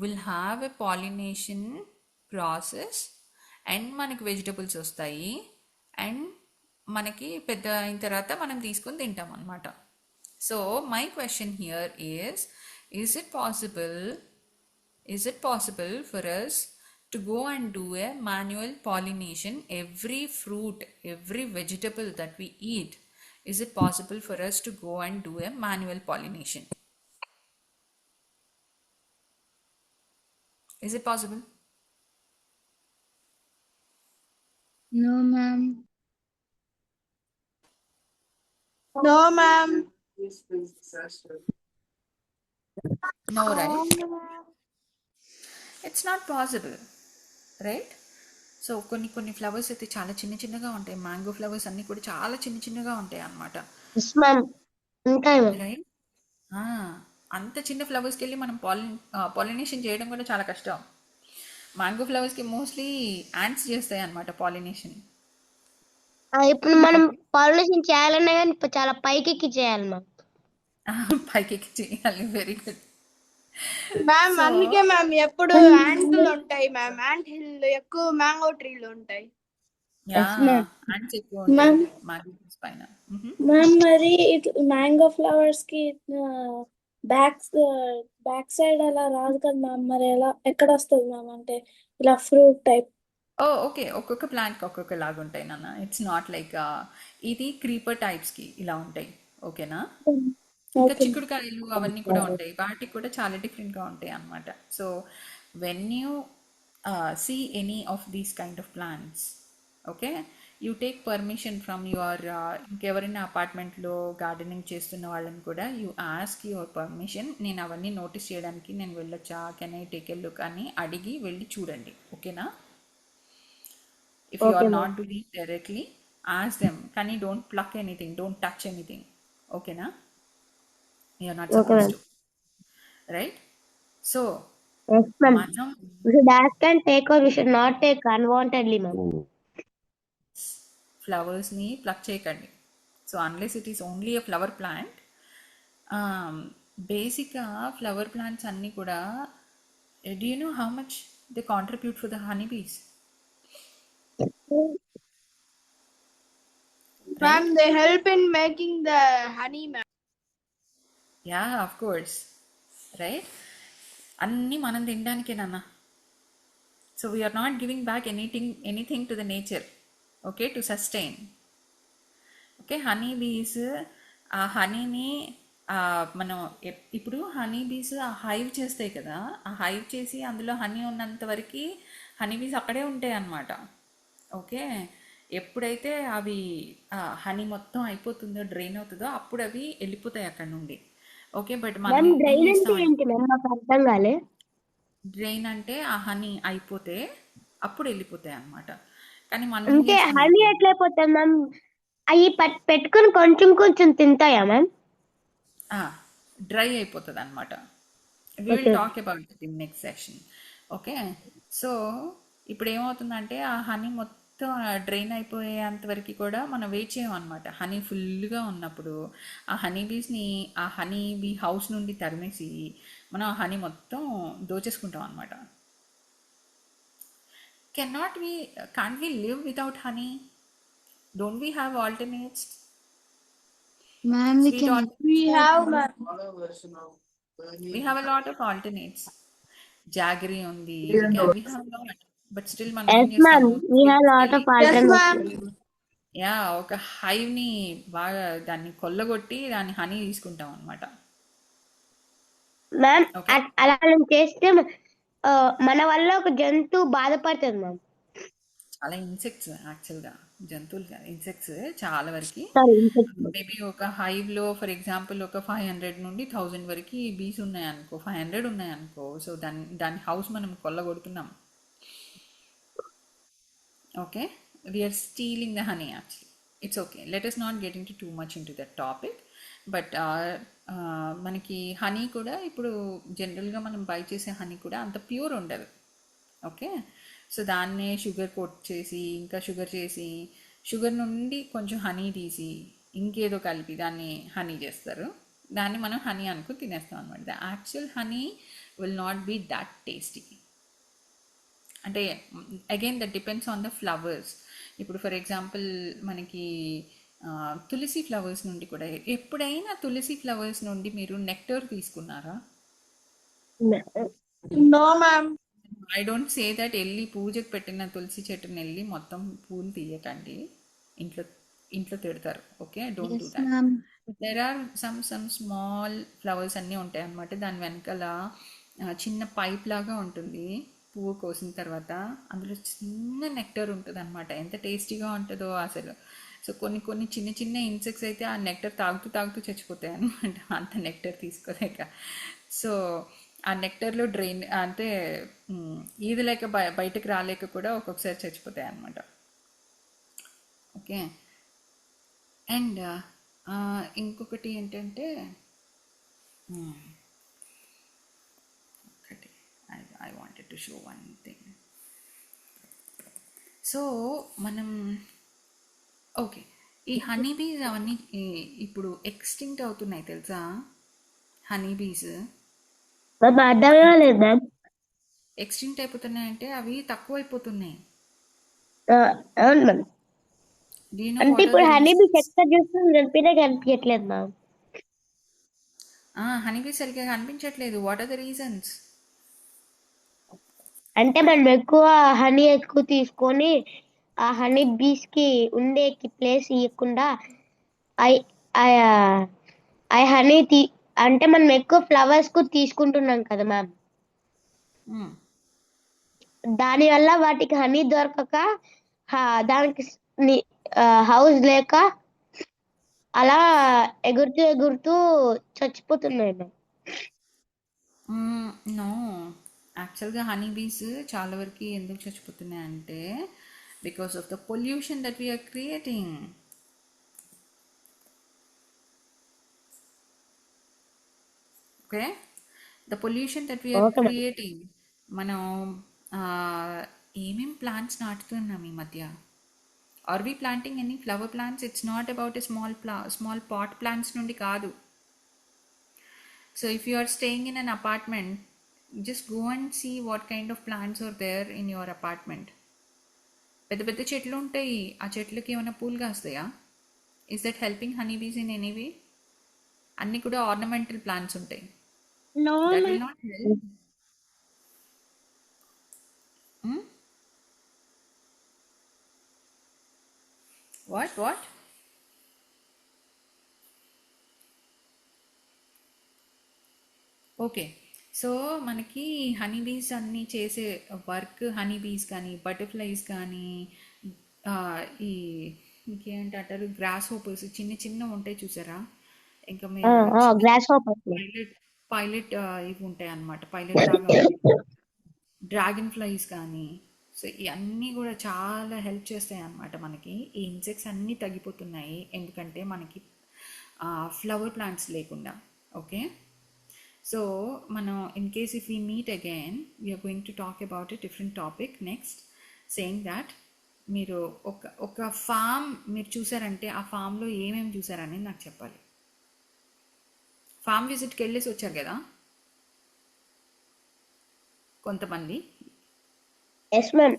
Speaker 3: will have a pollination process, and మనకి vegetables వస్తాయి, అండ్ మనకి పెద్ద అయిన తర్వాత మనం తీసుకొని తింటాం అనమాట. So my question here is it possible for us to go and do a manual pollination every fruit, every vegetable that we eat? Is it possible for us to go and do a manual pollination? Is it possible?
Speaker 7: No, ma'am.
Speaker 6: No, ma'am.
Speaker 3: No, right? It's not possible, right? So కొన్ని flowers అయితే చాలా చిన్నగా ఉంటాయి. Mango flowers అన్నీ కూడా చాలా చిన్నగా ఉంటాయి అన్నమాట,
Speaker 2: ఎస్ మ్యామ్, ఉంటాయి మ్యామ్.
Speaker 3: రైట్? అంత చిన్న ఫ్లవర్స్కి వెళ్ళి మనం పాలినేషన్ చేయడం కూడా చాలా కష్టం. మ్యాంగో ఫ్లవర్స్కి మోస్ట్లీ యాంట్స్ చేస్తాయి అన్నమాట పాలినేషన్.
Speaker 2: ఇప్పుడు మనం పాలినేషన్ చేయాలన్నా కానీ చాలా పైకి చేయాలి మ్యామ్.
Speaker 3: పైకి చేయాలి. Very good.
Speaker 6: మ్యామ్
Speaker 3: సో
Speaker 6: అందుకే మ్యామ్ ఎప్పుడు యాంట్లు ఉంటాయి మ్యామ్. యాంట్ హిల్ ఎక్కువ మ్యాంగో ట్రీలు ఉంటాయి.
Speaker 3: Yeah
Speaker 2: yes ma'am.
Speaker 3: అండ్స్ ఎక్కువ ఉంటాయి
Speaker 4: మ్యామ్
Speaker 3: మ్యాంగోస్ పైన.
Speaker 4: మ్యామ్ మరి మ్యాంగో ఫ్లవర్స్ కి బ్యాక్ బ్యాక్ సైడ్ అలా రాదు కదా మ్యామ్, మరి ఎలా ఎక్కడ వస్తుంది మ్యామ్, అంటే ఇలా ఫ్రూట్ టైప్?
Speaker 3: ఓకే, ఒక్కొక్క ప్లాంట్కి ఒక్కొక్క లాగా ఉంటాయి నాన్న. ఇట్స్ నాట్ లైక్ ఇది క్రీపర్ టైప్స్కి ఇలా ఉంటాయి. ఓకేనా? ఇంకా
Speaker 4: ఓకే
Speaker 3: చిక్కుడుకాయలు అవన్నీ కూడా ఉంటాయి, వాటికి కూడా చాలా డిఫరెంట్గా ఉంటాయి అన్నమాట. So when you see any of these kind of plants, okay, you take permission from your ఇంకెవరైనా అపార్ట్మెంట్లో గార్డెనింగ్ చేస్తున్న వాళ్ళని కూడా యూ ఆస్క్ యువర్ పర్మిషన్. నేను అవన్నీ నోటీస్ చేయడానికి నేను వెళ్ళొచ్చా, can I take a look అని అడిగి వెళ్ళి చూడండి. ఓకేనా? If you
Speaker 2: okay
Speaker 3: are
Speaker 2: ma'am.
Speaker 3: not doing it directly, ask them. Can you don't pluck anything, don't touch anything. Okay, na? You are not
Speaker 2: okay
Speaker 3: supposed
Speaker 2: ma'am.
Speaker 3: to. Right? So,
Speaker 2: yes ma'am.
Speaker 3: manam
Speaker 2: We should ask and take, or we should not take unwantedly ma'am.
Speaker 3: flowers ni pluck cheyakandi. So, unless it is only a flower plant, basic flower plants anni kuda, do you know how much they contribute for the honeybees? Right?
Speaker 6: Ma'am they help in making the honey ma'am.
Speaker 3: Yeah, of course. Right? అన్నీ మనం తినడానికేనన్నా. So we are not giving back anything to the nature, okay, to sustain. Okay, honey bees ఆ హనీని మనం ఇప్పుడు honey bees ఆ hive చేస్తాయి కదా, ఆ hive చేసి అందులో హనీ ఉన్నంత వరకు హనీ బీస్ అక్కడే ఉంటాయి అన్నమాట. ఓకే, ఎప్పుడైతే అవి హనీ మొత్తం అయిపోతుందో, డ్రైన్ అవుతుందో, అప్పుడు అవి వెళ్ళిపోతాయి అక్కడ నుండి. ఓకే, బట్ మనం
Speaker 2: మ్యామ్
Speaker 3: ఏం
Speaker 2: డ్రైన్ అంటే
Speaker 3: చేస్తామంటే,
Speaker 2: ఏంటి మ్యామ్, నాకు అర్థం కాలే.
Speaker 3: డ్రైన్ అంటే ఆ హనీ అయిపోతే అప్పుడు వెళ్ళిపోతాయి అన్నమాట. కానీ మనం ఏం
Speaker 2: అంటే హనీ
Speaker 3: చేస్తామంటే,
Speaker 2: ఎట్లయిపోతాయి మ్యామ్? అవి పెట్టుకుని కొంచెం కొంచెం తింటాయా మ్యామ్?
Speaker 3: డ్రై అయిపోతుంది అనమాట. We will
Speaker 2: okay.
Speaker 3: Talk about it in next session. Okay, so ఇప్పుడు ఏమవుతుందంటే ఆ హనీ మొత్తం డ్రైన్ అయిపోయేంత వరకు కూడా మనం వెయిట్ చేయమన్నమాట. హనీ ఫుల్గా ఉన్నప్పుడు ఆ హనీ బీస్ని ఆ హనీ బీ హౌస్ నుండి తరిమేసి మనం ఆ హనీ మొత్తం దోచేసుకుంటాం అనమాట. Can't we live without honey? Don't we have alternates?
Speaker 7: Ma'am, we
Speaker 3: Sweet
Speaker 7: can
Speaker 3: alternates?
Speaker 6: We have ma'am.
Speaker 3: We have a lot of alternates. Jaggery ఉంది, we have a lot. But still మనం ఏం
Speaker 2: yes ma'am,
Speaker 3: చేస్తాము,
Speaker 2: we have lot
Speaker 3: తీసుకెళ్ళి
Speaker 2: of
Speaker 6: yes ma'am.
Speaker 2: Alternatives.
Speaker 3: ఒక హైవ్ని బాగా దాన్ని కొల్లగొట్టి దాన్ని హనీ తీసుకుంటాం అనమాట.
Speaker 2: మ్యామ్
Speaker 3: ఓకే,
Speaker 2: అలా మనం చేస్తే మన వల్ల ఒక జంతువు బాధపడుతుంది మ్యామ్.
Speaker 3: చాలా ఇన్సెక్ట్స్ యాక్చువల్గా, జంతువులు కాదు, ఇన్సెక్ట్స్ చాలా వరకు.
Speaker 2: సారీ.
Speaker 3: మేబీ ఒక హైవ్లో ఫర్ ఎగ్జాంపుల్ ఒక 500 నుండి 1000 వరకు బీస్ ఉన్నాయనుకో, 500 ఉన్నాయనుకో, సో దాని హౌస్ మనం కొల్లగొడుతున్నాం. Okay, we're stealing the honey actually. It's okay, let us not get into too much into that topic. But మనకి హనీ కూడా ఇప్పుడు జనరల్గా మనం బై చేసే హనీ కూడా అంత ప్యూర్ ఉండదు. ఓకే, సో దాన్నే షుగర్ కోట్ చేసి, ఇంకా షుగర్ చేసి, షుగర్ నుండి కొంచెం హనీ తీసి ఇంకేదో కలిపి దాన్ని హనీ చేస్తారు. దాన్ని మనం హనీ అనుకుని తినేస్తాం అనమాట. The actual honey will not be that tasty. అంటే again that depends on the flowers. ఇప్పుడు ఫర్ ఎగ్జాంపుల్ మనకి తులసి ఫ్లవర్స్ నుండి కూడా, ఎప్పుడైనా తులసి ఫ్లవర్స్ నుండి మీరు నెక్టర్ తీసుకున్నారా?
Speaker 6: No ma'am.
Speaker 3: I don't say that వెళ్ళి పూజకు పెట్టిన తులసి చెట్టుని వెళ్ళి మొత్తం పూలు తీయకండి, ఇంట్లో ఇంట్లో తిడతారు. Okay, don't do
Speaker 7: yes,
Speaker 3: that.
Speaker 7: ma'am.
Speaker 3: There are some small flowers అన్నీ ఉంటాయి అన్నమాట. దాని వెనకాల చిన్న పైప్ లాగా ఉంటుంది. పువ్వు కోసిన తర్వాత అందులో చిన్న నెక్టర్ ఉంటుంది అనమాట. ఎంత టేస్టీగా ఉంటుందో అసలు. సో కొన్ని కొన్ని చిన్న చిన్న ఇన్సెక్ట్స్ అయితే ఆ నెక్టర్ తాగుతూ తాగుతూ చచ్చిపోతాయి అనమాట, అంత నెక్టర్ తీసుకోలేక. సో ఆ నెక్టర్లో డ్రైన్ అంటే ఈదలేక బయటకు రాలేక కూడా ఒక్కొక్కసారి చచ్చిపోతాయి అనమాట. ఓకే, అండ్ ఇంకొకటి ఏంటంటే, ఒకటి I wanted to show one thing. So మనం ఓకే. ఈ హనీ బీస్ అవన్నీ ఇప్పుడు ఎక్స్టింక్ట్ అవుతున్నాయి తెలుసా? హనీ బీస్
Speaker 2: మ్యామ్ అర్థం కాలేదు మ్యామ్.
Speaker 3: ఎక్స్టింక్ట్ అయిపోతున్నాయంటే అవి తక్కువైపోతున్నాయి.
Speaker 2: అవును మ్యామ్.
Speaker 3: డూ యూ నో
Speaker 2: అంటే
Speaker 3: వాట్ ఆర్
Speaker 2: ఇప్పుడు
Speaker 3: ద
Speaker 2: హనీ బీస్
Speaker 3: రీజన్స్?
Speaker 2: ఎక్కడ చూస్తున్నా కనిపినే కనిపించట్లేదు మ్యామ్.
Speaker 3: హనీ బీస్ సరిగ్గా కనిపించట్లేదు. What are the reasons?
Speaker 2: అంటే మనం హనీ ఎక్కువ తీసుకొని ఆ హనీ బీస్ కి ఉండే ప్లేస్ ఇవ్వకుండా ఆ హనీ అంటే మనం ఎక్కువ ఫ్లవర్స్ కు తీసుకుంటున్నాం కదా మ్యామ్. దాని వల్ల వాటికి హనీ దొరకక దానికి హౌస్ లేక అలా ఎగురుతూ ఎగురుతూ చచ్చిపోతున్నాయి మ్యామ్.
Speaker 3: నో, యాక్చువల్గా హనీ బీస్ చాలా వరకు ఎందుకు చచ్చిపోతున్నాయి అంటే because of the pollution that we are creating. Okay, the pollution that we are
Speaker 2: okay ma'am.
Speaker 3: Creating. మనం ఏమేం ప్లాంట్స్ నాటుతున్నాం ఈ మధ్య? Are we planting any flower plants? It's not about a small pot plants నుండి కాదు. So if you are staying in an apartment, just go and see what kind of plants are there in your apartment. పెద్ద పెద్ద చెట్లు ఉంటాయి, ఆ చెట్లకి ఏమైనా పూలు కాస్తాయా? Is that helping honey bees in any way? అన్నీ కూడా ఆర్నమెంటల్ ప్లాంట్స్ ఉంటాయి.
Speaker 2: No
Speaker 3: that
Speaker 2: ma'am.
Speaker 3: Will not help. What? Okay, so మనకి హనీ బీస్ అన్నీ చేసే వర్క్, హనీ బీస్ కానీ బటర్ఫ్లైస్ కానీ ఈ ఇంకేంటారు గ్రాస్ హోపర్స్ చిన్న చిన్న ఉంటాయి చూసారా? ఇంకా మీరు
Speaker 2: గ్రాస్ హాపర్.
Speaker 3: పైలట్ ఇవి ఉంటాయి అన్నమాట, పైలట్ లాగా ఉంటాయి డ్రాగన్ ఫ్లైస్ కానీ. సో ఇవన్నీ కూడా చాలా హెల్ప్ చేస్తాయి అన్నమాట మనకి. ఈ ఇన్సెక్ట్స్ అన్నీ తగ్గిపోతున్నాయి ఎందుకంటే మనకి ఫ్లవర్ ప్లాంట్స్ లేకుండా. ఓకే, సో మనం in case if we meet again we are going to talk about a different topic next, saying that మీరు ఒక ఫామ్ మీరు చూసారంటే ఆ ఫామ్లో ఏమేమి చూసారని నాకు చెప్పాలి. ఫామ్ విజిట్కి వెళ్ళేసి వచ్చారు కదా కొంతమంది.
Speaker 2: Yes ma'am.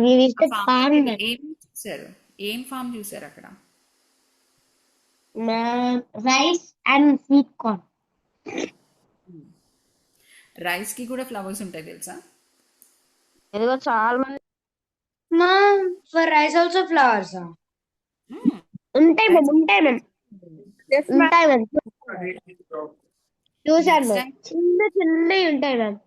Speaker 2: We visited farm
Speaker 3: ఏం చూసారు? ఏం ఫామ్ చూసారు అక్కడ?
Speaker 2: Rice and sweet corn.
Speaker 3: రైస్కి కూడా ఫ్లవర్స్ ఉంటాయి తెలుసా?
Speaker 2: ఇదిగో చాలా మంది
Speaker 5: Mom, for rice also flowers.
Speaker 2: ఉంటాయి మ్యామ్. ఉంటాయి మ్యామ్. ఉంటాయి మ్యామ్. చూసాను
Speaker 3: నెక్స్ట్
Speaker 2: మ్యామ్.
Speaker 3: టైం.
Speaker 2: చిన్న చిన్నవి ఉంటాయి మ్యామ్.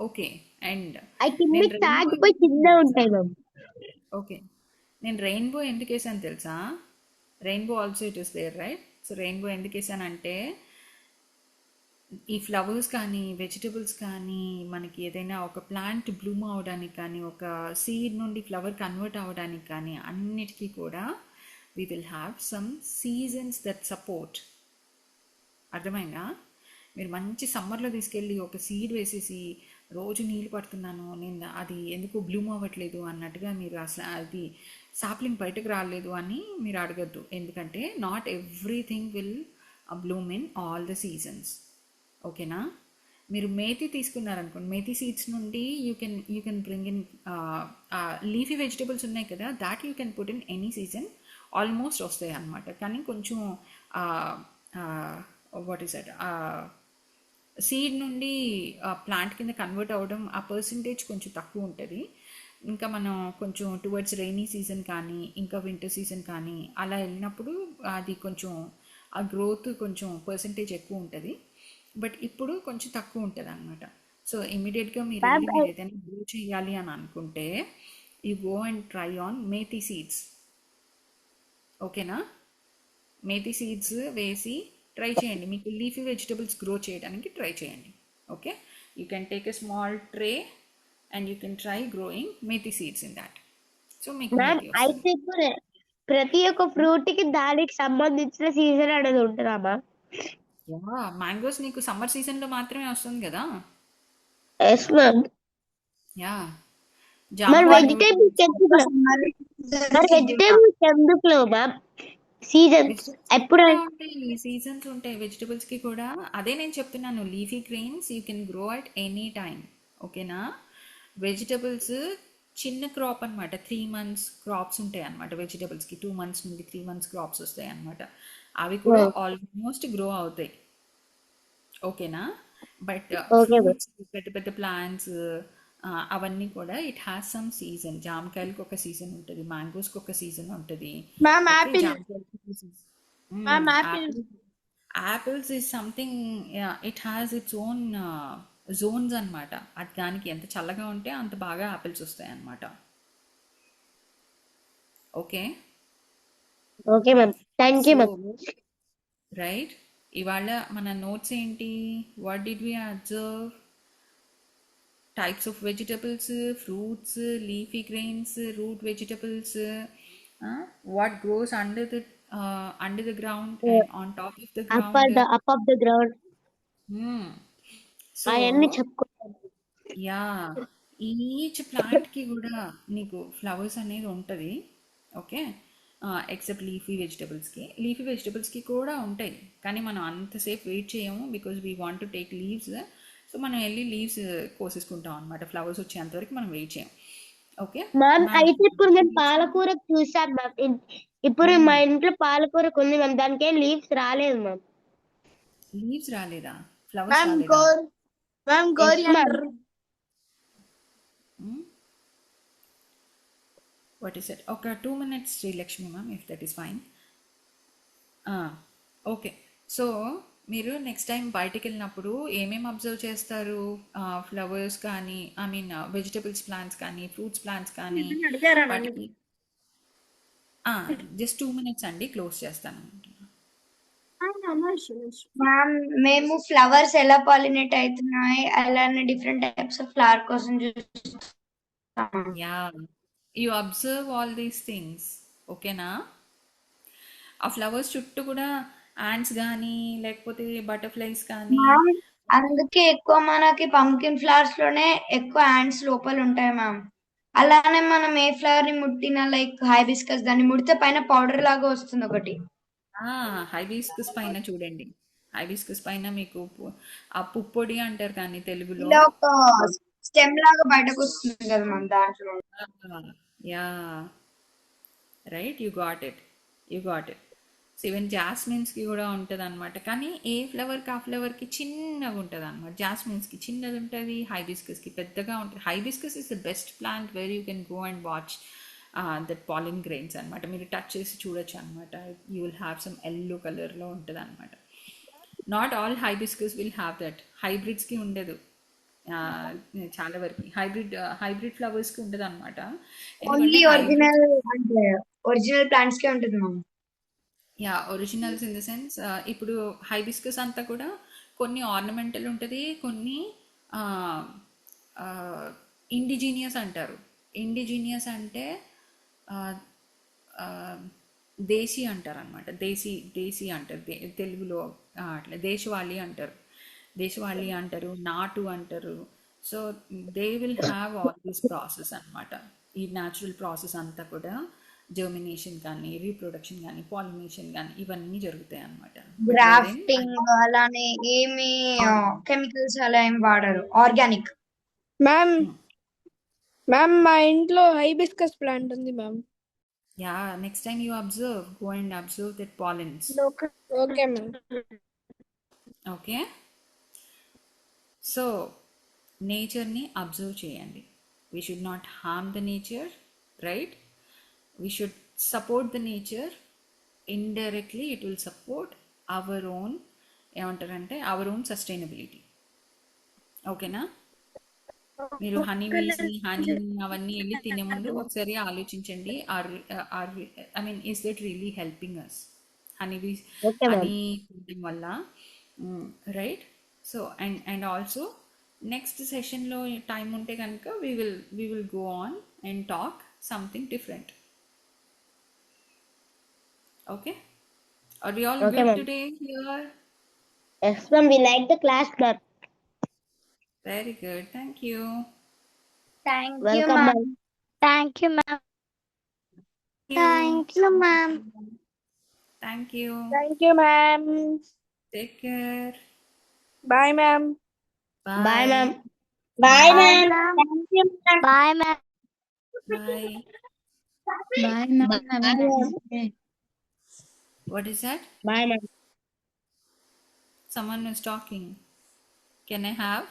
Speaker 3: ఓకే, అండ్
Speaker 2: అవి
Speaker 3: నేను
Speaker 2: కిందకి
Speaker 3: రెయిన్బో
Speaker 2: తాగిపోయి కింద ఉంటాయి మ్యామ్.
Speaker 3: ఓకే, నేను రెయిన్బో ఎందుకు వేసాను తెలుసా? Rainbow also it is there right. So rainbow ఎందుకు వేసానంటే ఈ ఫ్లవర్స్ కానీ వెజిటబుల్స్ కానీ మనకి ఏదైనా ఒక ప్లాంట్ బ్లూమ్ అవడానికి కానీ ఒక సీడ్ నుండి ఫ్లవర్ కన్వర్ట్ అవ్వడానికి కానీ అన్నిటికీ కూడా we will have some seasons that support. అర్థమైందా? మీరు మంచి సమ్మర్లో తీసుకెళ్ళి ఒక సీడ్ వేసేసి రోజు నీళ్ళు పడుతున్నాను నేను అది ఎందుకు బ్లూమ్ అవ్వట్లేదు అన్నట్టుగా మీరు అసలు అది సాప్లింగ్ బయటకు రాలేదు అని మీరు అడగద్దు. ఎందుకంటే not everything will Bloom in all the seasons. ఓకేనా? మీరు మేతి తీసుకున్నారనుకోండి, మేతి సీడ్స్ నుండి you can bring in leafy vegetables ఉన్నాయి కదా, that you can put in any season, almost వస్తాయి అన్నమాట. కానీ కొంచెం వాట్ ఈస్ దట్ సీడ్ నుండి ప్లాంట్ కింద కన్వర్ట్ అవ్వడం ఆ పర్సంటేజ్ కొంచెం తక్కువ ఉంటుంది. ఇంకా మనం కొంచెం టువర్డ్స్ రైనీ సీజన్ కానీ ఇంకా వింటర్ సీజన్ కానీ అలా వెళ్ళినప్పుడు అది కొంచెం ఆ గ్రోత్ కొంచెం పర్సంటేజ్ ఎక్కువ ఉంటుంది. బట్ ఇప్పుడు కొంచెం తక్కువ ఉంటుంది అనమాట. సో ఇమీడియట్గా మీరు ఏదైనా గ్రో చేయాలి అని అనుకుంటే you go and try on methi seeds. ఓకేనా? మేతి సీడ్స్ వేసి ట్రై చేయండి, మీకు లీఫీ వెజిటబుల్స్ గ్రో చేయడానికి ట్రై చేయండి. Okay, you can take a small tray and you can try growing methi seeds in that. So మీకు
Speaker 2: అయితే ప్రతి ఒక్క ఫ్రూట్ కి దానికి సంబంధించిన సీజన్ అనేది ఉంటుందమ్మా?
Speaker 3: మ్యాంగోస్ నీకు సమ్మర్ సీజన్లో మాత్రమే వస్తుంది కదా.
Speaker 2: Yes ma'am.
Speaker 3: యా,
Speaker 2: మరి
Speaker 3: జామ
Speaker 2: వెజిటేబుల్స్ మరి వెజిటేబుల్స్ ఎందుకు లేవు మ్యామ్? సీజన్స్
Speaker 3: వెజిటబుల్స్
Speaker 2: ఎప్పుడు
Speaker 3: కూడా ఉంటాయి, సీజన్స్ ఉంటాయి వెజిటబుల్స్ కి కూడా. అదే నేను చెప్తున్నాను, leafy grains you can grow at any time. ఓకేనా? వెజిటబుల్స్ చిన్న క్రాప్ అనమాట, 3 months క్రాప్స్ ఉంటాయి అనమాట వెజిటబుల్స్కి. 2 months నుండి 3 months క్రాప్స్ వస్తాయి అనమాట. అవి కూడా ఆల్మోస్ట్ గ్రో అవుతాయి. ఓకేనా? But
Speaker 2: okay ma'am.
Speaker 3: ఫ్రూట్స్, పెద్ద పెద్ద ప్లాంట్స్ అవన్నీ కూడా ఇట్ హ్యాస్ సమ్ సీజన్. జామకాయలకు ఒక సీజన్ ఉంటుంది, మ్యాంగోస్కి ఒక సీజన్ ఉంటుంది.
Speaker 6: Ma'am
Speaker 3: okay,
Speaker 6: apple.
Speaker 3: జామకాయలకి
Speaker 6: ma'am apple.
Speaker 3: Apples is something, it has its own zones అనమాట. అది దానికి ఎంత చల్లగా ఉంటే అంత బాగా యాపిల్స్ వస్తాయి అనమాట. Okay
Speaker 2: okay ma'am, thank you
Speaker 3: so
Speaker 2: ma'am.
Speaker 3: Right, ఇవాళ మన నోట్స్ ఏంటి? What did we observe? Types of vegetables, fruits, leafy grains, root vegetables, what grows under the ground and on top of the ground.
Speaker 2: Up of the ground
Speaker 3: so
Speaker 2: అవన్నీ చెప్పుకుంటాం.
Speaker 3: Yeah, each ప్లాంట్కి కూడా నీకు flowers అనేది ఉంటుంది. Okay, except leafy వెజిటబుల్స్కి కూడా ఉంటాయి, కానీ మనం అంతసేపు వెయిట్ చేయము because we want to take leaves. So మనం వెళ్ళి లీవ్స్ కోసేసుకుంటాం అనమాట, ఫ్లవర్స్ వచ్చేంత వరకు మనం వెయిట్ చేయం. ఓకే
Speaker 2: మ్యామ్ అయితే ఇప్పుడు మేము పాలకూర చూసాం మ్యామ్. ఇప్పుడు మా ఇంట్లో పాలకూర ఉంది మ్యామ్, దానికి లీవ్స్ రాలేదు మ్యామ్.
Speaker 3: లీవ్స్ రాలేదా? ఫ్లవర్స్
Speaker 6: మ్యామ్
Speaker 3: రాలేదా?
Speaker 6: Ma'am
Speaker 2: Yes,
Speaker 6: coriander.
Speaker 3: What is it? ఒక 2 minutes Srilakshmi ma'am, if that is fine. Okay, so మీరు నెక్స్ట్ టైం బయటికి వెళ్ళినప్పుడు ఏమేమి అబ్జర్వ్ చేస్తారు? ఫ్లవర్స్ కానీ, ఐ మీన్ వెజిటబుల్స్ ప్లాంట్స్ కానీ, ఫ్రూట్స్ ప్లాంట్స్ కానీ,
Speaker 1: అడిగారా నన్ను?
Speaker 3: వాటికి జస్ట్ 2 minutes అండి, క్లోజ్ చేస్తాను.
Speaker 5: మ్యామ్ మేము ఫ్లవర్స్ ఎలా పాలినేట్ అవుతున్నాయి అలానే డిఫరెంట్ టైప్స్ ఆఫ్ ఫ్లవర్ కోసం చూస్తాం.
Speaker 3: Yeah, you observe all these things. ఓకేనా? ఆ ఫ్లవర్స్ చుట్టూ కూడా యాంట్స్ కానీ లేకపోతే బటర్ఫ్లైస్ కానీ.
Speaker 5: మ్యామ్ అందుకే ఎక్కువ మనకి పంకిన్ ఫ్లవర్స్ లోనే ఎక్కువ యాండ్స్ లోపల ఉంటాయి మ్యామ్. అలానే మనం ఏ ఫ్లవర్ ని ముట్టినా లైక్ హైబిస్కస్, దాన్ని ముడితే పైన పౌడర్ లాగా వస్తుంది ఒకటి.
Speaker 3: హైబిస్కస్ పైన చూడండి, హైబిస్కస్ పైన మీకు ఆ పుప్పొడి అంటారు కానీ తెలుగులో.
Speaker 5: ఇలా ఒక స్టెమ్ లాగా బయటకు వస్తుంది కదా మ్యామ్ దాంట్లో.
Speaker 3: Yeah, right, you got it. So even జాస్మిన్స్కి కూడా ఉంటుంది అనమాట, కానీ ఏ ఫ్లవర్కి ఆ ఫ్లవర్కి చిన్నగా ఉంటుంది అనమాట. జాస్మిన్స్కి చిన్నది ఉంటుంది, హైబిస్కస్కి పెద్దగా ఉంటుంది. Hibiscus is the best plant where you can go and watch that pollen grains అనమాట. మీరు టచ్ చేసి చూడొచ్చు అనమాట. You will have some yellow కలర్లో ఉంటుంది అనమాట. Not all hibiscus will have that, హైబ్రిడ్స్కి ఉండదు. చాలా వరకు హైబ్రిడ్ ఫ్లవర్స్కి ఉండదు అనమాట.
Speaker 5: ఓన్లీ ఒరిజినల్ ప్లాంట్స్ కే ఉంటుంది ma'am.
Speaker 3: Yeah, originals in the sense, ఇప్పుడు హైబిస్కస్ అంతా కూడా కొన్ని ఆర్నమెంటల్ ఉంటుంది, కొన్ని ఇండిజీనియస్ అంటారు. ఇండిజీనియస్ అంటే దేశీ అంటారు అనమాట. దేశీ అంటారు తెలుగులో, అట్లా దేశవాళీ అంటారు, నాటు అంటారు. So they will have all this process అనమాట. ఈ న్యాచురల్ ప్రాసెస్ అంతా కూడా జర్మినేషన్ కానీ, రీప్రొడక్షన్ కానీ, పాలినేషన్ కానీ ఇవన్నీ జరుగుతాయి అనమాట.
Speaker 5: గ్రాఫ్టింగ్ అలానే ఏమి కెమికల్స్ అలా ఏం వాడరు, ఆర్గానిక్.
Speaker 6: మ్యామ్ మా ఇంట్లో హైబిస్కస్ ప్లాంట్ ఉంది ma'am.
Speaker 3: Yeah, next time you go and observe that pollens.
Speaker 6: Okay ma'am.
Speaker 3: Okay, so నేచర్ని అబ్జర్వ్ చేయండి. We should not harm the nature, right? We should support the nature. Indirectly it will support our own, ఏమంటారంటే our own sustainability. ఓకేనా? మీరు honey అవన్నీ వెళ్ళి తినే ముందు ఒకసారి ఆలోచించండి, I mean is that really helping us? Honey తినడం వల్ల, right? So and also next సెషన్లో టైం ఉంటే కనుక we will go on and talk something different. Okay, are we all good today here?
Speaker 2: Yes ma'am, we like the class ma'am.
Speaker 3: Very good, thank you.
Speaker 9: Thank you
Speaker 2: Welcome
Speaker 9: ma'am.
Speaker 2: ma'am.
Speaker 9: Thank you ma'am.
Speaker 7: Thank you, ma'am.
Speaker 3: Thank you.
Speaker 6: Thank you, ma'am.
Speaker 3: Take care.
Speaker 6: Bye, ma'am.
Speaker 2: Bye, ma'am.
Speaker 9: Bye,
Speaker 7: Bye,
Speaker 9: ma'am.
Speaker 7: ma'am.
Speaker 9: Thank you, ma'am.
Speaker 7: Bye, ma'am.
Speaker 3: Bye.
Speaker 7: Bye, ma'am. Have a nice day.
Speaker 3: What is that?
Speaker 2: Bye, ma'am.
Speaker 3: Someone is talking. Can I have?